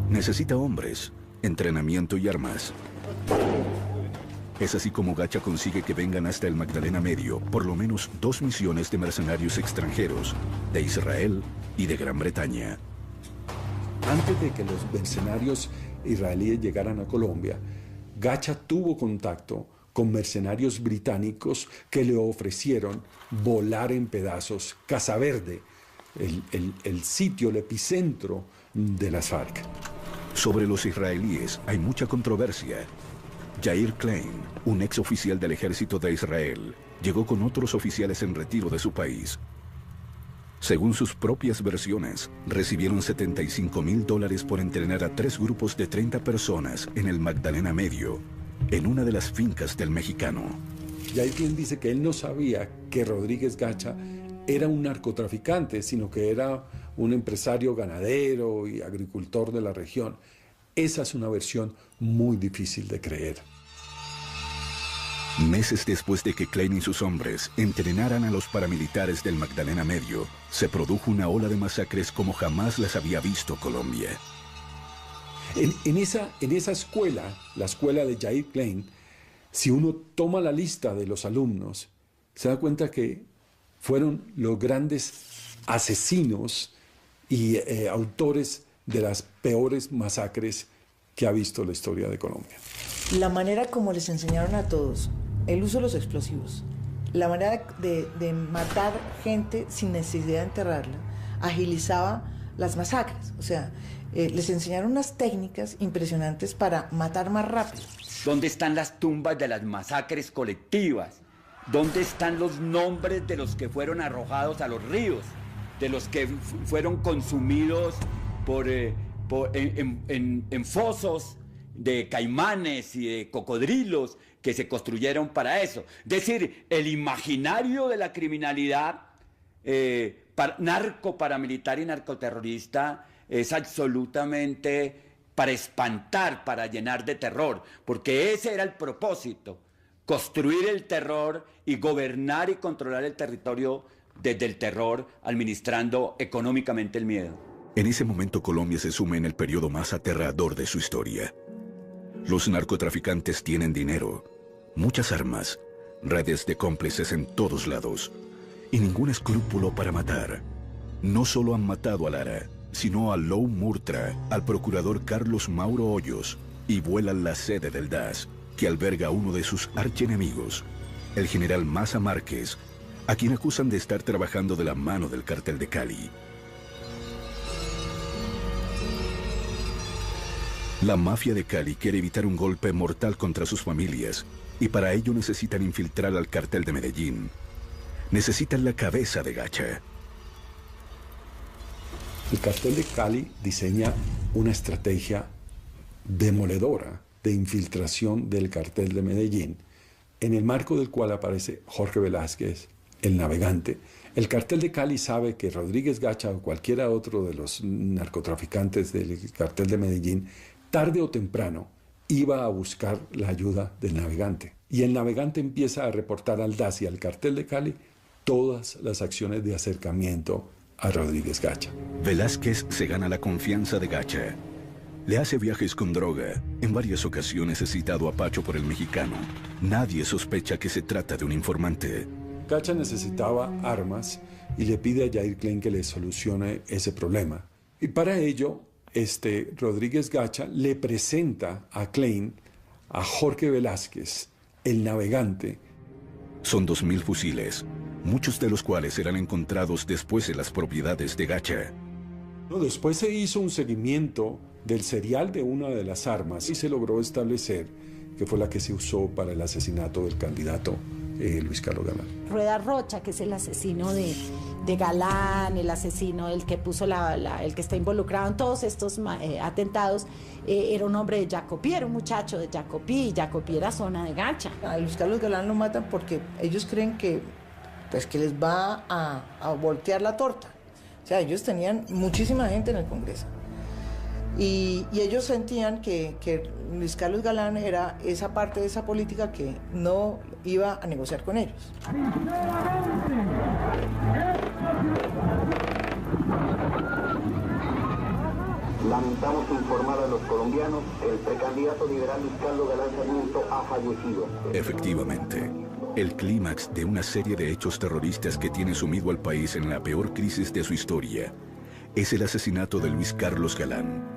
Necesita hombres, entrenamiento y armas. Es así como Gacha consigue que vengan hasta el Magdalena Medio por lo menos 2 misiones de mercenarios extranjeros, de Israel y de Gran Bretaña. Antes de que los mercenarios israelíes llegaran a Colombia, Gacha tuvo contacto con mercenarios británicos que le ofrecieron volar en pedazos Casa Verde, el sitio, el epicentro de las FARC. Sobre los israelíes hay mucha controversia. Yair Klein, un ex oficial del ejército de Israel, llegó con otros oficiales en retiro de su país. Según sus propias versiones, recibieron $75,000 por entrenar a 3 grupos de 30 personas en el Magdalena Medio, en una de las fincas del mexicano. Yair Klein dice que él no sabía que Rodríguez Gacha era un narcotraficante, sino que era un empresario ganadero y agricultor de la región. Esa es una versión muy difícil de creer. Meses después de que Klein y sus hombres entrenaran a los paramilitares del Magdalena Medio, se produjo una ola de masacres como jamás las había visto Colombia. En esa escuela, la escuela de Jair Klein, si uno toma la lista de los alumnos, se da cuenta que fueron los grandes asesinos y autores de las peores masacres que ha visto la historia de Colombia. La manera como les enseñaron a todos el uso de los explosivos, la manera de matar gente sin necesidad de enterrarla, agilizaba las masacres. O sea, les enseñaron unas técnicas impresionantes para matar más rápido. ¿Dónde están las tumbas de las masacres colectivas? ¿Dónde están los nombres de los que fueron arrojados a los ríos? De los que fueron consumidos en fosos de caimanes y de cocodrilos que se construyeron para eso. Es decir, el imaginario de la criminalidad narco-paramilitar y narcoterrorista es absolutamente para espantar, para llenar de terror, porque ese era el propósito, construir el terror y gobernar y controlar el territorio desde el terror, administrando económicamente el miedo. En ese momento Colombia se suma en el periodo más aterrador de su historia. Los narcotraficantes tienen dinero, muchas armas, redes de cómplices en todos lados y ningún escrúpulo para matar. No solo han matado a Lara, sino a Lou Murtra, al procurador Carlos Mauro Hoyos, y vuelan la sede del DAS, que alberga a uno de sus archienemigos, el general Maza Márquez, a quien acusan de estar trabajando de la mano del Cartel de Cali. La mafia de Cali quiere evitar un golpe mortal contra sus familias y para ello necesitan infiltrar al Cartel de Medellín. Necesitan la cabeza de Gacha. El Cartel de Cali diseña una estrategia demoledora de infiltración del Cartel de Medellín, en el marco del cual aparece Jorge Velázquez, el navegante. El Cartel de Cali sabe que Rodríguez Gacha o cualquiera otro de los narcotraficantes del Cartel de Medellín, tarde o temprano, iba a buscar la ayuda del navegante. Y el navegante empieza a reportar al DAS y al Cartel de Cali todas las acciones de acercamiento a Rodríguez Gacha. Velázquez se gana la confianza de Gacha. Le hace viajes con droga. En varias ocasiones es citado a Pacho por el mexicano. Nadie sospecha que se trata de un informante. Gacha necesitaba armas y le pide a Jair Klein que le solucione ese problema. Y para ello, Rodríguez Gacha le presenta a Klein a Jorge Velázquez, el navegante. Son 2.000 fusiles, muchos de los cuales serán encontrados después en las propiedades de Gacha. Después se hizo un seguimiento del serial de una de las armas y se logró establecer que fue la que se usó para el asesinato del candidato Luis Carlos Galán. Rueda Rocha, que es el asesino de Galán, el asesino, el que puso el que está involucrado en todos estos atentados, era un hombre de Jacopí, era un muchacho de Jacopí, y Jacopí era zona de Gacha. A Luis Carlos Galán lo matan porque ellos creen que les va a voltear la torta. O sea, ellos tenían muchísima gente en el Congreso. Y ellos sentían que Luis Carlos Galán era esa parte de esa política que no iba a negociar con ellos. Lamentamos informar a los colombianos que el precandidato liberal Luis Carlos Galán Sarmiento ha fallecido. Efectivamente, el clímax de una serie de hechos terroristas que tiene sumido al país en la peor crisis de su historia es el asesinato de Luis Carlos Galán.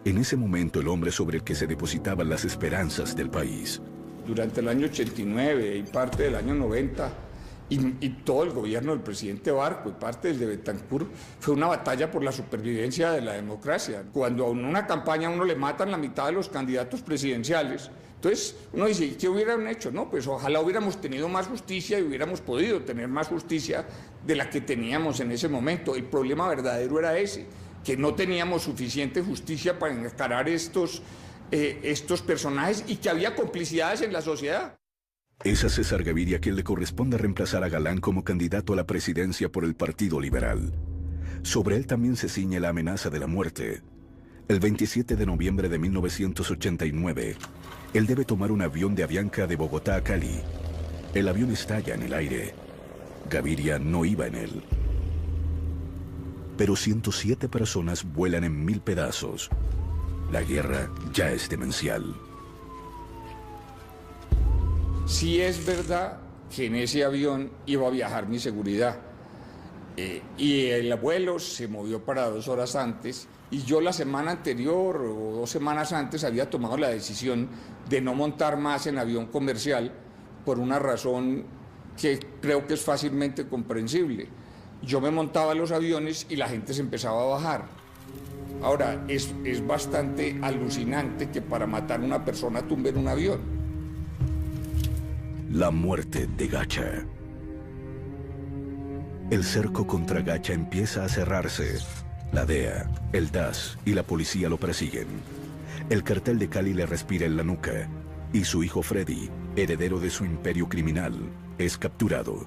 En ese momento, el hombre sobre el que se depositaban las esperanzas del país. Durante el año 89 y parte del año 90, y todo el gobierno del presidente Barco y parte del de Betancur, fue una batalla por la supervivencia de la democracia. Cuando a una campaña a uno le matan la mitad de los candidatos presidenciales, entonces uno dice, ¿qué hubieran hecho? No, pues ojalá hubiéramos tenido más justicia y hubiéramos podido tener más justicia de la que teníamos en ese momento. El problema verdadero era ese, que no teníamos suficiente justicia para encarar estos personajes y que había complicidades en la sociedad. Es a César Gaviria quien le corresponde reemplazar a Galán como candidato a la presidencia por el Partido Liberal. Sobre él también se ciñe la amenaza de la muerte. El 27 de noviembre de 1989, Él debe tomar un avión de Avianca de Bogotá a Cali. El avión estalla en el aire. Gaviria no iba en él. Pero 107 personas vuelan en 1000 pedazos. La guerra ya es demencial. Sí es verdad que en ese avión iba a viajar mi seguridad. Y el vuelo se movió para 2 horas antes. Y yo la semana anterior o 2 semanas antes había tomado la decisión de no montar más en avión comercial por una razón que creo que es fácilmente comprensible. Yo me montaba en los aviones y la gente se empezaba a bajar. Ahora, es bastante alucinante que para matar a una persona tumben un avión. La muerte de Gacha. El cerco contra Gacha empieza a cerrarse. La DEA, el DAS y la policía lo persiguen. El cartel de Cali le respira en la nuca y su hijo Freddy, heredero de su imperio criminal, es capturado.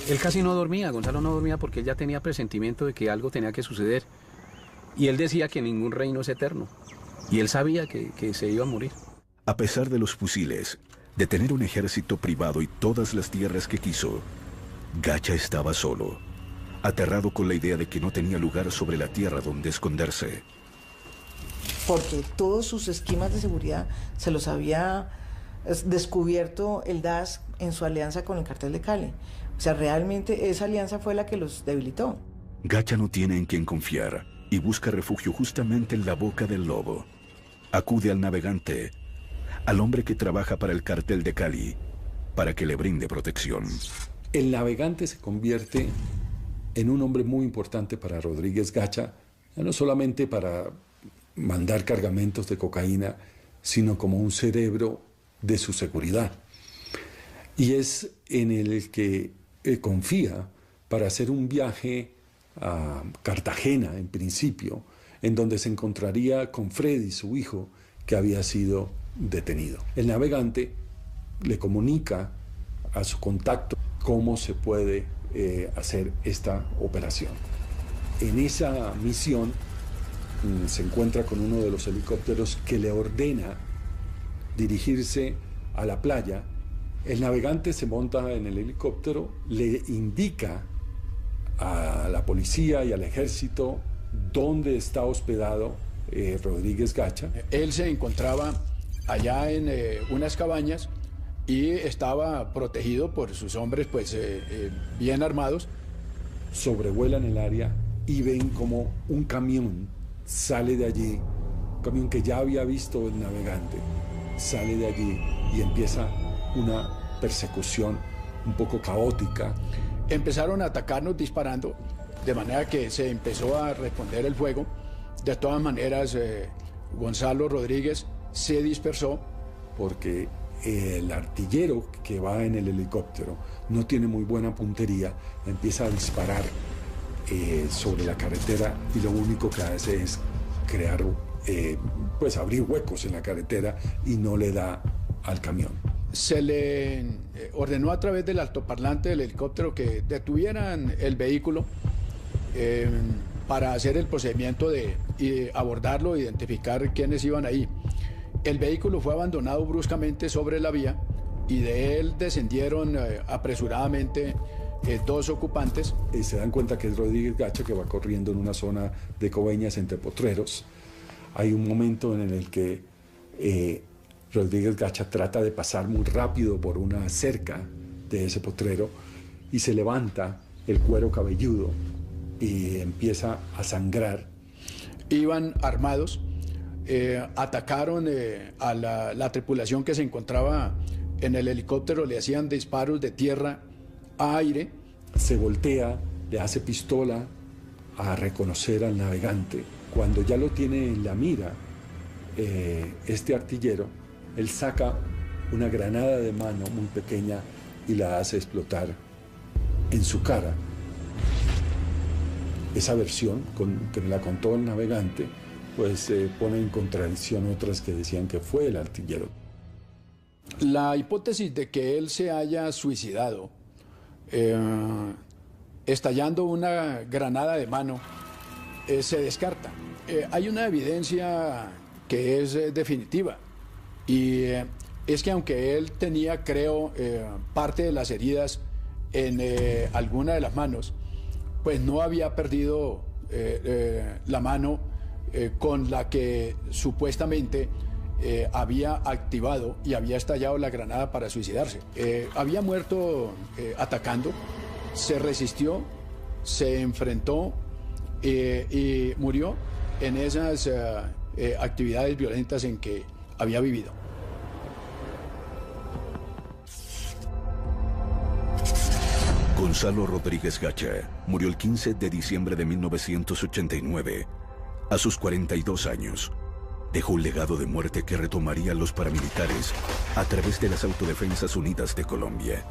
Él casi no dormía, Gonzalo no dormía porque él ya tenía presentimiento de que algo tenía que suceder. Y él decía que ningún reino es eterno. Y él sabía que se iba a morir. A pesar de los fusiles, de tener un ejército privado y todas las tierras que quiso, Gacha estaba solo, aterrado con la idea de que no tenía lugar sobre la tierra donde esconderse. Porque todos sus esquemas de seguridad se los había descubierto el DAS en su alianza con el cartel de Cali. O sea, realmente esa alianza fue la que los debilitó. Gacha no tiene en quién confiar y busca refugio justamente en la boca del lobo. Acude al navegante, al hombre que trabaja para el cartel de Cali, para que le brinde protección. El navegante se convierte en un hombre muy importante para Rodríguez Gacha, no solamente para mandar cargamentos de cocaína, sino como un cerebro de su seguridad. Y es en el que confía para hacer un viaje a Cartagena, en principio, en donde se encontraría con Freddy, su hijo, que había sido detenido. El navegante le comunica a su contacto cómo se puede hacer esta operación. En esa misión se encuentra con uno de los helicópteros que le ordena dirigirse a la playa. El navegante se monta en el helicóptero, le indica a la policía y al ejército dónde está hospedado Rodríguez Gacha. Él se encontraba allá en unas cabañas y estaba protegido por sus hombres pues bien armados. Sobrevuelan el área y ven como un camión sale de allí, un camión que ya había visto el navegante, sale de allí y empieza una persecución un poco caótica. Empezaron a atacarnos disparando, de manera que se empezó a responder el fuego. De todas maneras, Gonzalo Rodríguez se dispersó. Porque el artillero que va en el helicóptero no tiene muy buena puntería, empieza a disparar sobre la carretera y lo único que hace es crear, pues abrir huecos en la carretera y no le da al camión. Se le ordenó a través del altoparlante del helicóptero que detuvieran el vehículo para hacer el procedimiento de abordarlo, identificar quiénes iban ahí. El vehículo fue abandonado bruscamente sobre la vía y de él descendieron apresuradamente 2 ocupantes. Se dan cuenta que es Rodríguez Gacha, que va corriendo en una zona de Coveñas entre potreros. Hay un momento en el que Rodríguez Gacha trata de pasar muy rápido por una cerca de ese potrero y se levanta el cuero cabelludo y empieza a sangrar. Iban armados, atacaron a la tripulación que se encontraba en el helicóptero, le hacían disparos de tierra a aire. Se voltea, le hace pistola a reconocer al navegante. Cuando ya lo tiene en la mira, este artillero, él saca una granada de mano muy pequeña y la hace explotar en su cara. Esa versión que me la contó el navegante, pues pone en contradicción otras que decían que fue el artillero. La hipótesis de que él se haya suicidado estallando una granada de mano se descarta. Hay una evidencia que es definitiva. Y es que aunque él tenía, creo, parte de las heridas en alguna de las manos, pues no había perdido la mano con la que supuestamente había activado y había estallado la granada para suicidarse. Había muerto atacando, se resistió, se enfrentó y murió en esas actividades violentas en que había vivido. Gonzalo Rodríguez Gacha murió el 15 de diciembre de 1989, a sus 42 años. Dejó un legado de muerte que retomarían los paramilitares a través de las Autodefensas Unidas de Colombia.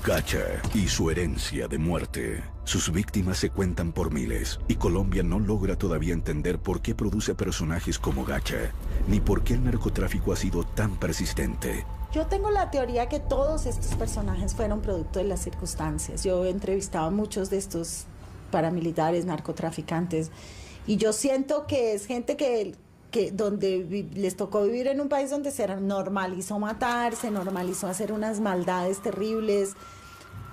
Gacha y su herencia de muerte. Sus víctimas se cuentan por miles y Colombia no logra todavía entender por qué produce personajes como Gacha, ni por qué el narcotráfico ha sido tan persistente. Yo tengo la teoría que todos estos personajes fueron producto de las circunstancias. Yo he entrevistado a muchos de estos paramilitares, narcotraficantes, y yo siento que es gente que donde les tocó vivir en un país donde se normalizó matar, se normalizó hacer unas maldades terribles,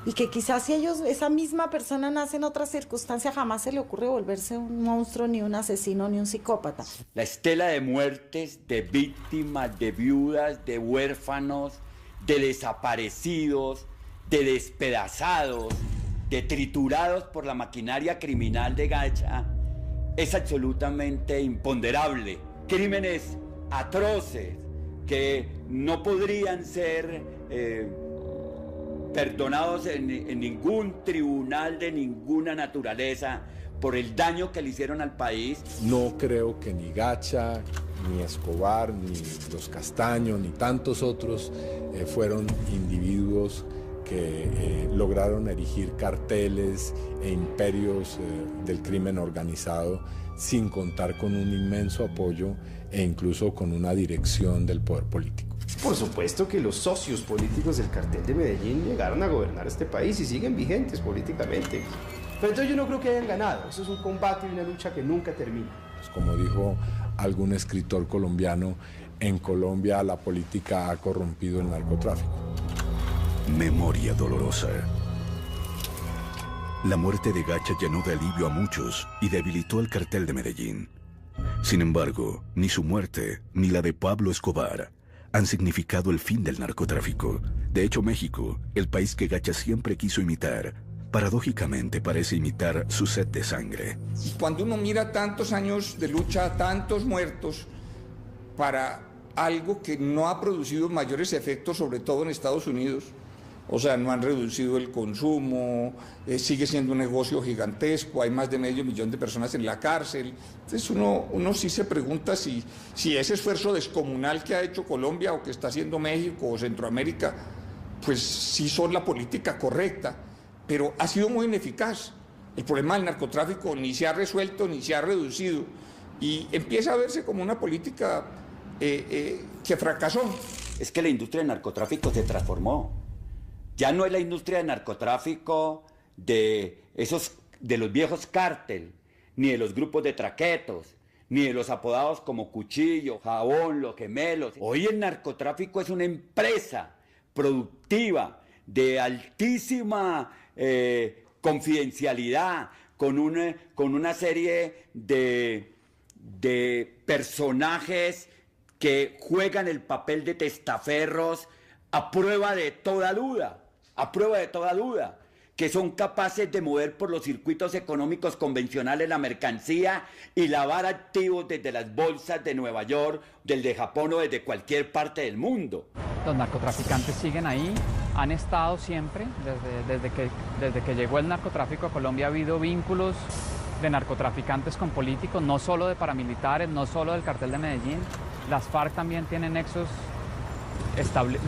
y que quizás si esa misma persona nace en otra circunstancia, jamás se le ocurre volverse un monstruo, ni un asesino, ni un psicópata. La estela de muertes, de víctimas, de viudas, de huérfanos, de desaparecidos, de despedazados, de triturados por la maquinaria criminal de Gacha, es absolutamente imponderable. Crímenes atroces que no podrían ser perdonados en ningún tribunal de ninguna naturaleza por el daño que le hicieron al país. No creo que ni Gacha, ni Escobar, ni los Castaño, ni tantos otros fueron individuos que lograron erigir carteles e imperios del crimen organizado sin contar con un inmenso apoyo e incluso con una dirección del poder político. Por supuesto que los socios políticos del cartel de Medellín llegaron a gobernar este país y siguen vigentes políticamente. Pero entonces yo no creo que hayan ganado. Eso es un combate y una lucha que nunca termina. Pues como dijo algún escritor colombiano, en Colombia la política ha corrompido el narcotráfico. Memoria dolorosa. La muerte de Gacha llenó de alivio a muchos y debilitó el cartel de Medellín. Sin embargo, ni su muerte ni la de Pablo Escobar han significado el fin del narcotráfico. De hecho, México, el país que Gacha siempre quiso imitar, paradójicamente parece imitar su sed de sangre. Cuando uno mira tantos años de lucha, tantos muertos, para algo que no ha producido mayores efectos, sobre todo en Estados Unidos, o sea, no han reducido el consumo, sigue siendo un negocio gigantesco, hay más de 500 000 de personas en la cárcel. Entonces uno sí se pregunta si ese esfuerzo descomunal que ha hecho Colombia o que está haciendo México o Centroamérica, pues sí son la política correcta, pero ha sido muy ineficaz. El problema del narcotráfico ni se ha resuelto ni se ha reducido y empieza a verse como una política que fracasó. Es que la industria del narcotráfico se transformó. Ya no es la industria del narcotráfico de los viejos cártel, ni de los grupos de traquetos, ni de los apodados como Cuchillo, Jabón, Los Gemelos. Hoy el narcotráfico es una empresa productiva de altísima confidencialidad, con una serie de personajes que juegan el papel de testaferros a prueba de toda duda, que son capaces de mover por los circuitos económicos convencionales la mercancía y lavar activos desde las bolsas de Nueva York, de Japón o desde cualquier parte del mundo. Los narcotraficantes siguen ahí, han estado siempre, desde que llegó el narcotráfico a Colombia ha habido vínculos de narcotraficantes con políticos, no solo de paramilitares, no solo del cartel de Medellín. Las FARC también tienen nexos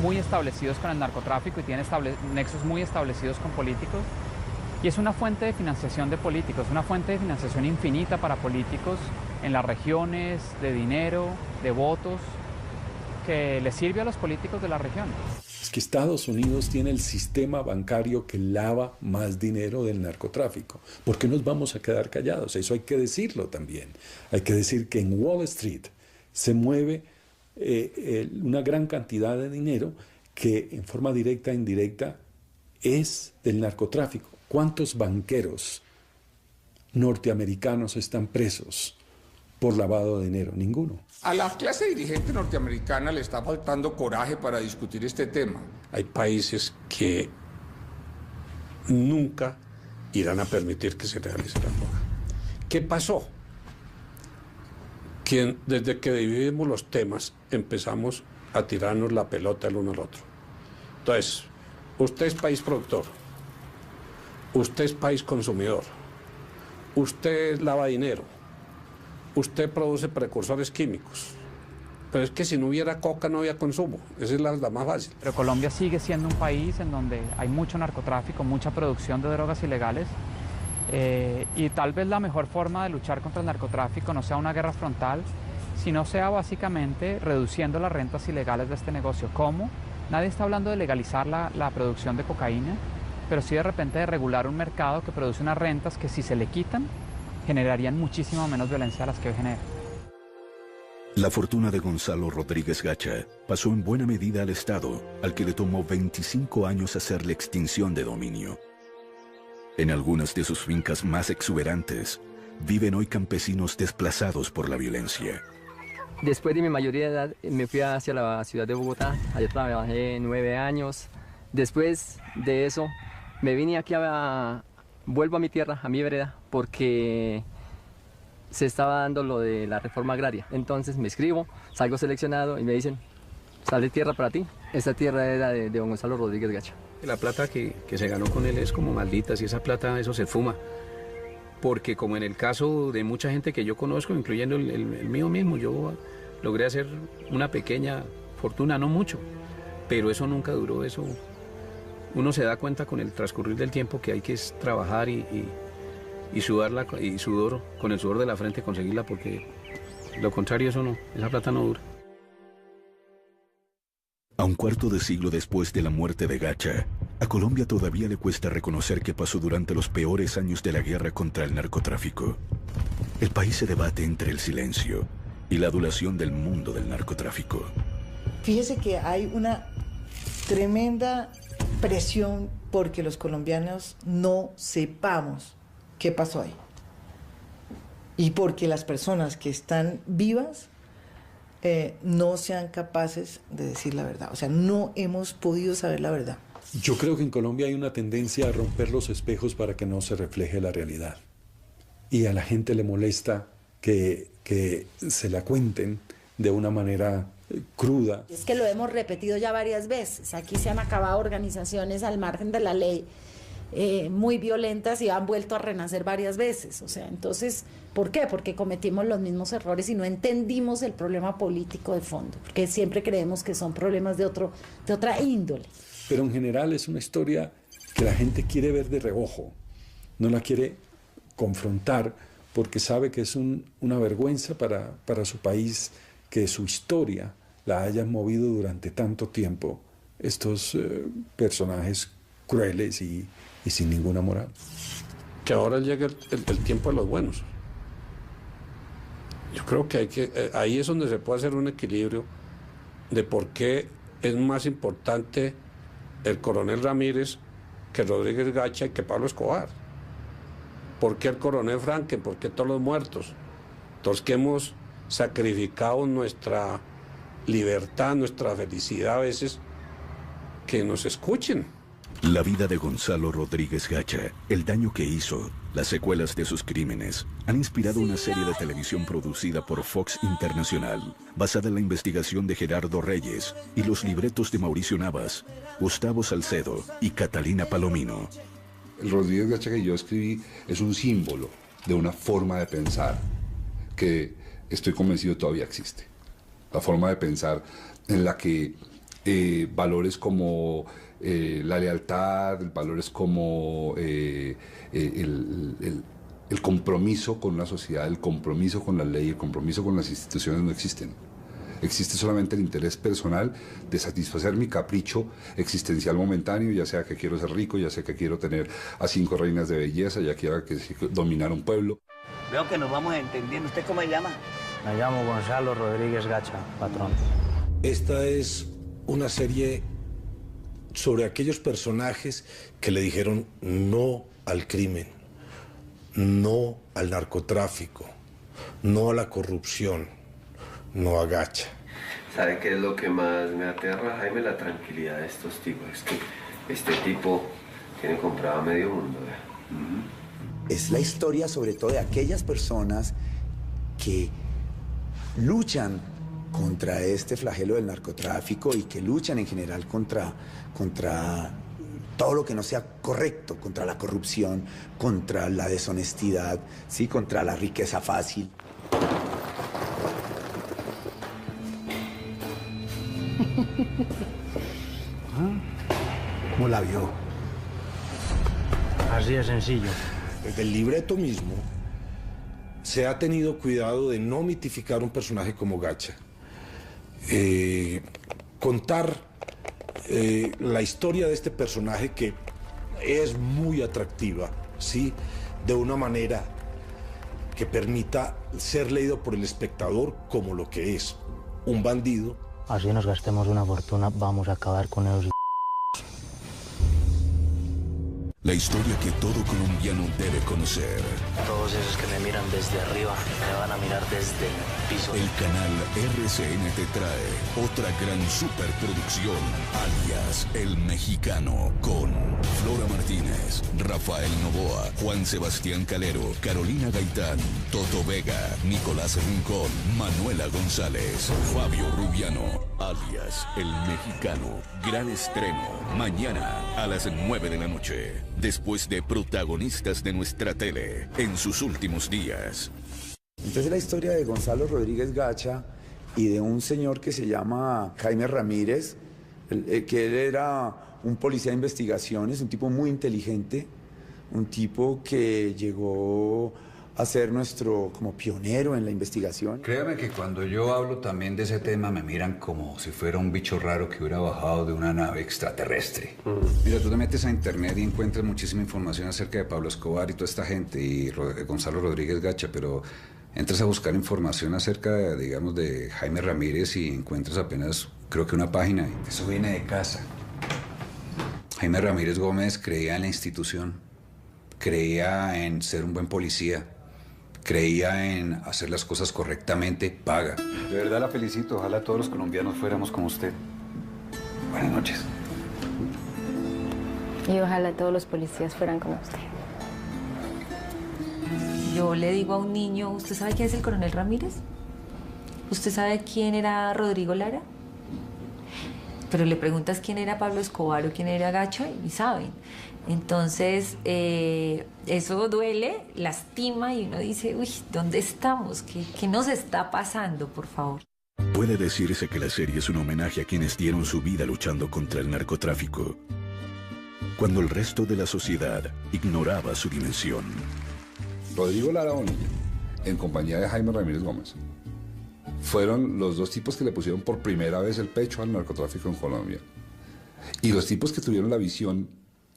muy establecidos con el narcotráfico y tienen nexos muy establecidos con políticos. Y es una fuente de financiación de políticos, una fuente de financiación infinita para políticos en las regiones, de dinero, de votos, que les sirve a los políticos de la región. Es que Estados Unidos tiene el sistema bancario que lava más dinero del narcotráfico. ¿Por qué nos vamos a quedar callados? Eso hay que decirlo también. Hay que decir que en Wall Street se mueve una gran cantidad de dinero que en forma directa e indirecta es del narcotráfico. ¿Cuántos banqueros norteamericanos están presos por lavado de dinero? Ninguno. A la clase dirigente norteamericana le está faltando coraje para discutir este tema. Hay países que nunca irán a permitir que se realice la droga. ¿Qué pasó? Que desde que dividimos los temas empezamos a tirarnos la pelota el uno al otro. Entonces, usted es país productor, usted es país consumidor, usted lava dinero, usted produce precursores químicos. Pero es que si no hubiera coca no había consumo, esa es la más fácil. Pero Colombia sigue siendo un país en donde hay mucho narcotráfico, mucha producción de drogas ilegales, y tal vez la mejor forma de luchar contra el narcotráfico no sea una guerra frontal, sino sea básicamente reduciendo las rentas ilegales de este negocio. ¿Cómo? Nadie está hablando de legalizar la producción de cocaína, pero sí de repente de regular un mercado que produce unas rentas que si se le quitan generarían muchísimo menos violencia a las que hoy genera. La fortuna de Gonzalo Rodríguez Gacha pasó en buena medida al Estado, al que le tomó 25 años hacer la extinción de dominio. En algunas de sus fincas más exuberantes, viven hoy campesinos desplazados por la violencia. Después de mi mayoría de edad, me fui hacia la ciudad de Bogotá. Allá trabajé 9 años. Después de eso, me vine aquí vuelvo a mi tierra, a mi vereda, porque se estaba dando lo de la reforma agraria. Entonces me inscribo, salgo seleccionado y me dicen, sale tierra para ti. Esta tierra era de don Gonzalo Rodríguez Gacha. La plata que se ganó con él es como maldita, si esa plata, eso se fuma. Porque como en el caso de mucha gente que yo conozco, incluyendo el mío mismo, yo logré hacer una pequeña fortuna, no mucho, pero eso nunca duró, eso. Uno se da cuenta con el transcurrir del tiempo que hay que trabajar y sudarla, y con el sudor de la frente conseguirla, porque lo contrario eso no, esa plata no dura. A un cuarto de siglo después de la muerte de Gacha, a Colombia todavía le cuesta reconocer que pasó durante los peores años de la guerra contra el narcotráfico. El país se debate entre el silencio y la adulación del mundo del narcotráfico. Fíjese que hay una tremenda presión porque los colombianos no sepamos qué pasó ahí. Y porque las personas que están vivas no sean capaces de decir la verdad. O sea, no hemos podido saber la verdad. Yo creo que en Colombia hay una tendencia a romper los espejos para que no se refleje la realidad. Y a la gente le molesta que se la cuenten de una manera cruda. Es que lo hemos repetido ya varias veces. Aquí se han acabado organizaciones al margen de la ley muy violentas y han vuelto a renacer varias veces. O sea, entonces, ¿por qué? Porque cometimos los mismos errores y no entendimos el problema político de fondo, porque siempre creemos que son problemas de otra índole. Pero en general es una historia que la gente quiere ver de reojo, no la quiere confrontar porque sabe que es una vergüenza para su país que su historia la hayan movido durante tanto tiempo estos personajes crueles y sin ninguna moral. Que ahora llega el tiempo de los buenos. Yo creo que ahí es donde se puede hacer un equilibrio de por qué es más importante el coronel Ramírez que Rodríguez Gacha y que Pablo Escobar. ¿Por qué el coronel Franken? ¿Por qué todos los muertos? Todos que hemos sacrificado nuestra libertad, nuestra felicidad a veces, que nos escuchen. La vida de Gonzalo Rodríguez Gacha, el daño que hizo, las secuelas de sus crímenes, han inspirado una serie de televisión producida por Fox Internacional, basada en la investigación de Gerardo Reyes y los libretos de Mauricio Navas, Gustavo Salcedo y Catalina Palomino. El Rodríguez Gacha que yo escribí es un símbolo de una forma de pensar que estoy convencido todavía existe. La forma de pensar en la que valores como la lealtad, valores como el compromiso con la sociedad, el compromiso con la ley, el compromiso con las instituciones no existen. Existe solamente el interés personal de satisfacer mi capricho existencial momentáneo, ya sea que quiero ser rico, ya sea que quiero tener a 5 reinas de belleza, ya quiera que dominar un pueblo. Veo que nos vamos entendiendo. ¿Usted cómo se llama? Me llamo Gonzalo Rodríguez Gacha, patrón. Esta es una serie sobre aquellos personajes que le dijeron no al crimen, no al narcotráfico, no a la corrupción, no a Gacha. ¿Sabe qué es lo que más me aterra, Jaime? La tranquilidad de estos tipos. Es que este tipo tiene comprado medio mundo. Es la historia sobre todo de aquellas personas que luchan contra este flagelo del narcotráfico y que luchan en general contra todo lo que no sea correcto, contra la corrupción, contra la deshonestidad, ¿sí? Contra la riqueza fácil. ¿Cómo la vio? Así de sencillo. Desde el libreto mismo se ha tenido cuidado de no mitificar un personaje como Gacha. Contar la historia de este personaje que es muy atractiva, ¿sí? De una manera que permita ser leído por el espectador como lo que es, un bandido. Así nos gastemos una fortuna, vamos a acabar con ellos. La historia que todo colombiano debe conocer. Todos esos que me miran desde arriba me van a mirar desde el piso. El canal RCN te trae otra gran superproducción, alias El Mexicano, con Flora Martínez, Rafael Novoa, Juan Sebastián Calero, Carolina Gaitán, Toto Vega, Nicolás Rincón, Manuela González, Fabio Rubiano, alias El Mexicano. Gran estreno, mañana a las 9 de la noche. Después de protagonistas de nuestra tele en sus últimos días. Entonces la historia de Gonzalo Rodríguez Gacha y de un señor que se llama Jaime Ramírez, que él era un policía de investigaciones, un tipo muy inteligente, un tipo que llegó a ser nuestro como pionero en la investigación. Créame que cuando yo hablo también de ese tema me miran como si fuera un bicho raro que hubiera bajado de una nave extraterrestre. Mira, tú te metes a internet y encuentras muchísima información acerca de Pablo Escobar y toda esta gente y Gonzalo Rodríguez Gacha, pero entras a buscar información acerca, digamos, de Jaime Ramírez y encuentras apenas, creo que una página. Eso viene de casa. Jaime Ramírez Gómez creía en la institución, creía en ser un buen policía, creía en hacer las cosas correctamente, paga. De verdad la felicito. Ojalá todos los colombianos fuéramos como usted. Buenas noches. Y ojalá todos los policías fueran como usted. Yo le digo a un niño, ¿usted sabe quién es el coronel Ramírez? ¿Usted sabe quién era Rodrigo Lara? Pero le preguntas quién era Pablo Escobar o quién era Gacha y saben. Entonces, eso duele, lastima y uno dice, uy, ¿dónde estamos? ¿Qué nos está pasando, por favor? Puede decirse que la serie es un homenaje a quienes dieron su vida luchando contra el narcotráfico, cuando el resto de la sociedad ignoraba su dimensión. Rodrigo Lara Bonilla, en compañía de Jaime Ramírez Gómez, fueron los dos tipos que le pusieron por primera vez el pecho al narcotráfico en Colombia. Y los tipos que tuvieron la visión,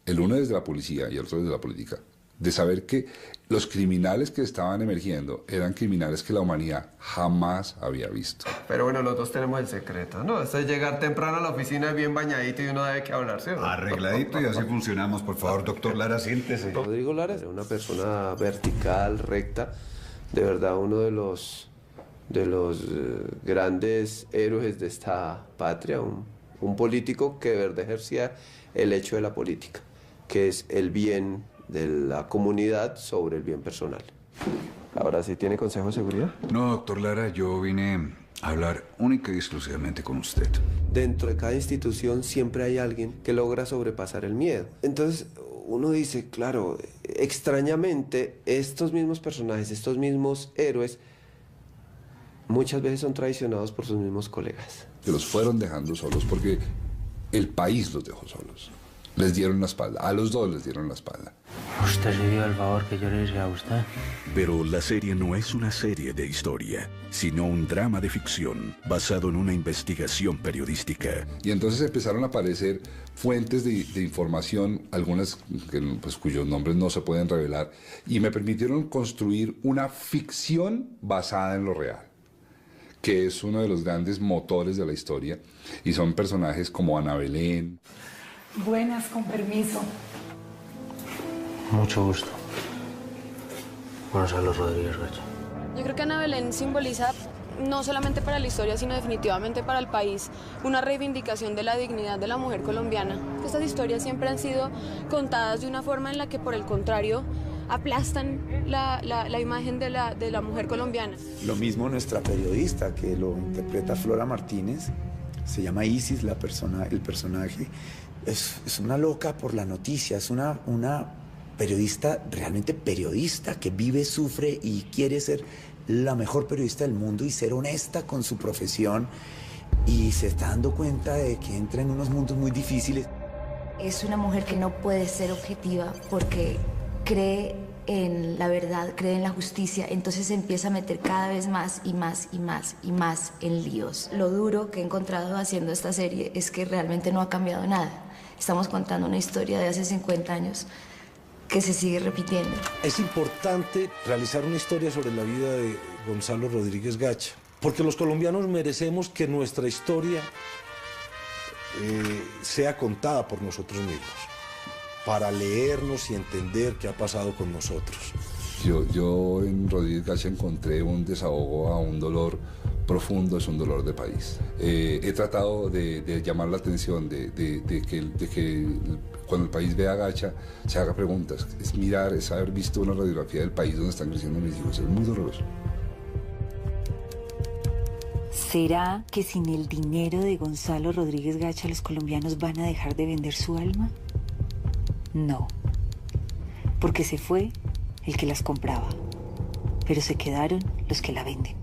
el uno desde la policía y el otro desde la política, de saber que los criminales que estaban emergiendo eran criminales que la humanidad jamás había visto. Pero bueno, los dos tenemos el secreto, ¿no? Esto es llegar temprano a la oficina bien bañadito y uno debe que hablar, ¿sí? Arregladito y así funcionamos. Por favor, doctor Lara, siéntese. Rodrigo Lara era una persona vertical, recta, de verdad uno de los grandes héroes de esta patria, un político que de verdad ejercía el hecho de la política, que es el bien de la comunidad sobre el bien personal. Ahora sí, ¿tiene consejo de seguridad? No, doctor Lara, yo vine a hablar única y exclusivamente con usted. Dentro de cada institución siempre hay alguien que logra sobrepasar el miedo. Entonces uno dice, claro, extrañamente estos mismos personajes, estos mismos héroes, muchas veces son traicionados por sus mismos colegas. Que los fueron dejando solos porque el país los dejó solos. Les dieron la espalda, a los dos les dieron la espalda. Usted se dio el favor que yo le hice a usted. Pero la serie no es una serie de historia, sino un drama de ficción basado en una investigación periodística. Y entonces empezaron a aparecer fuentes de información, algunas pues, cuyos nombres no se pueden revelar, y me permitieron construir una ficción basada en lo real, que es uno de los grandes motores de la historia, y son personajes como Ana Belén. Buenas, con permiso. Mucho gusto. Gonzalo Rodríguez Gacha. Yo creo que Ana Belén simboliza, no solamente para la historia, sino definitivamente para el país, una reivindicación de la dignidad de la mujer colombiana. Estas historias siempre han sido contadas de una forma en la que, por el contrario, aplastan la imagen de la mujer colombiana. Lo mismo nuestra periodista, que lo interpreta Flora Martínez, se llama Isis, el personaje. Es una loca por la noticia, es una periodista, realmente periodista, que vive, sufre y quiere ser la mejor periodista del mundo y ser honesta con su profesión, y se está dando cuenta de que entra en unos mundos muy difíciles. Es una mujer que no puede ser objetiva porque cree en la verdad, cree en la justicia, entonces se empieza a meter cada vez más y más y más y más en líos. Lo duro que he encontrado haciendo esta serie es que realmente no ha cambiado nada. Estamos contando una historia de hace 50 años que se sigue repitiendo. Es importante realizar una historia sobre la vida de Gonzalo Rodríguez Gacha, porque los colombianos merecemos que nuestra historia sea contada por nosotros mismos, para leernos y entender qué ha pasado con nosotros. Yo en Rodríguez Gacha encontré un desahogo a un dolor profundo, es un dolor de país. He tratado de llamar la atención, de que cuando el país vea a Gacha se haga preguntas. Es mirar, es haber visto una radiografía del país donde están creciendo mis hijos. Es muy doloroso. ¿Será que sin el dinero de Gonzalo Rodríguez Gacha los colombianos van a dejar de vender su alma? No, porque se fue el que las compraba, pero se quedaron los que la venden.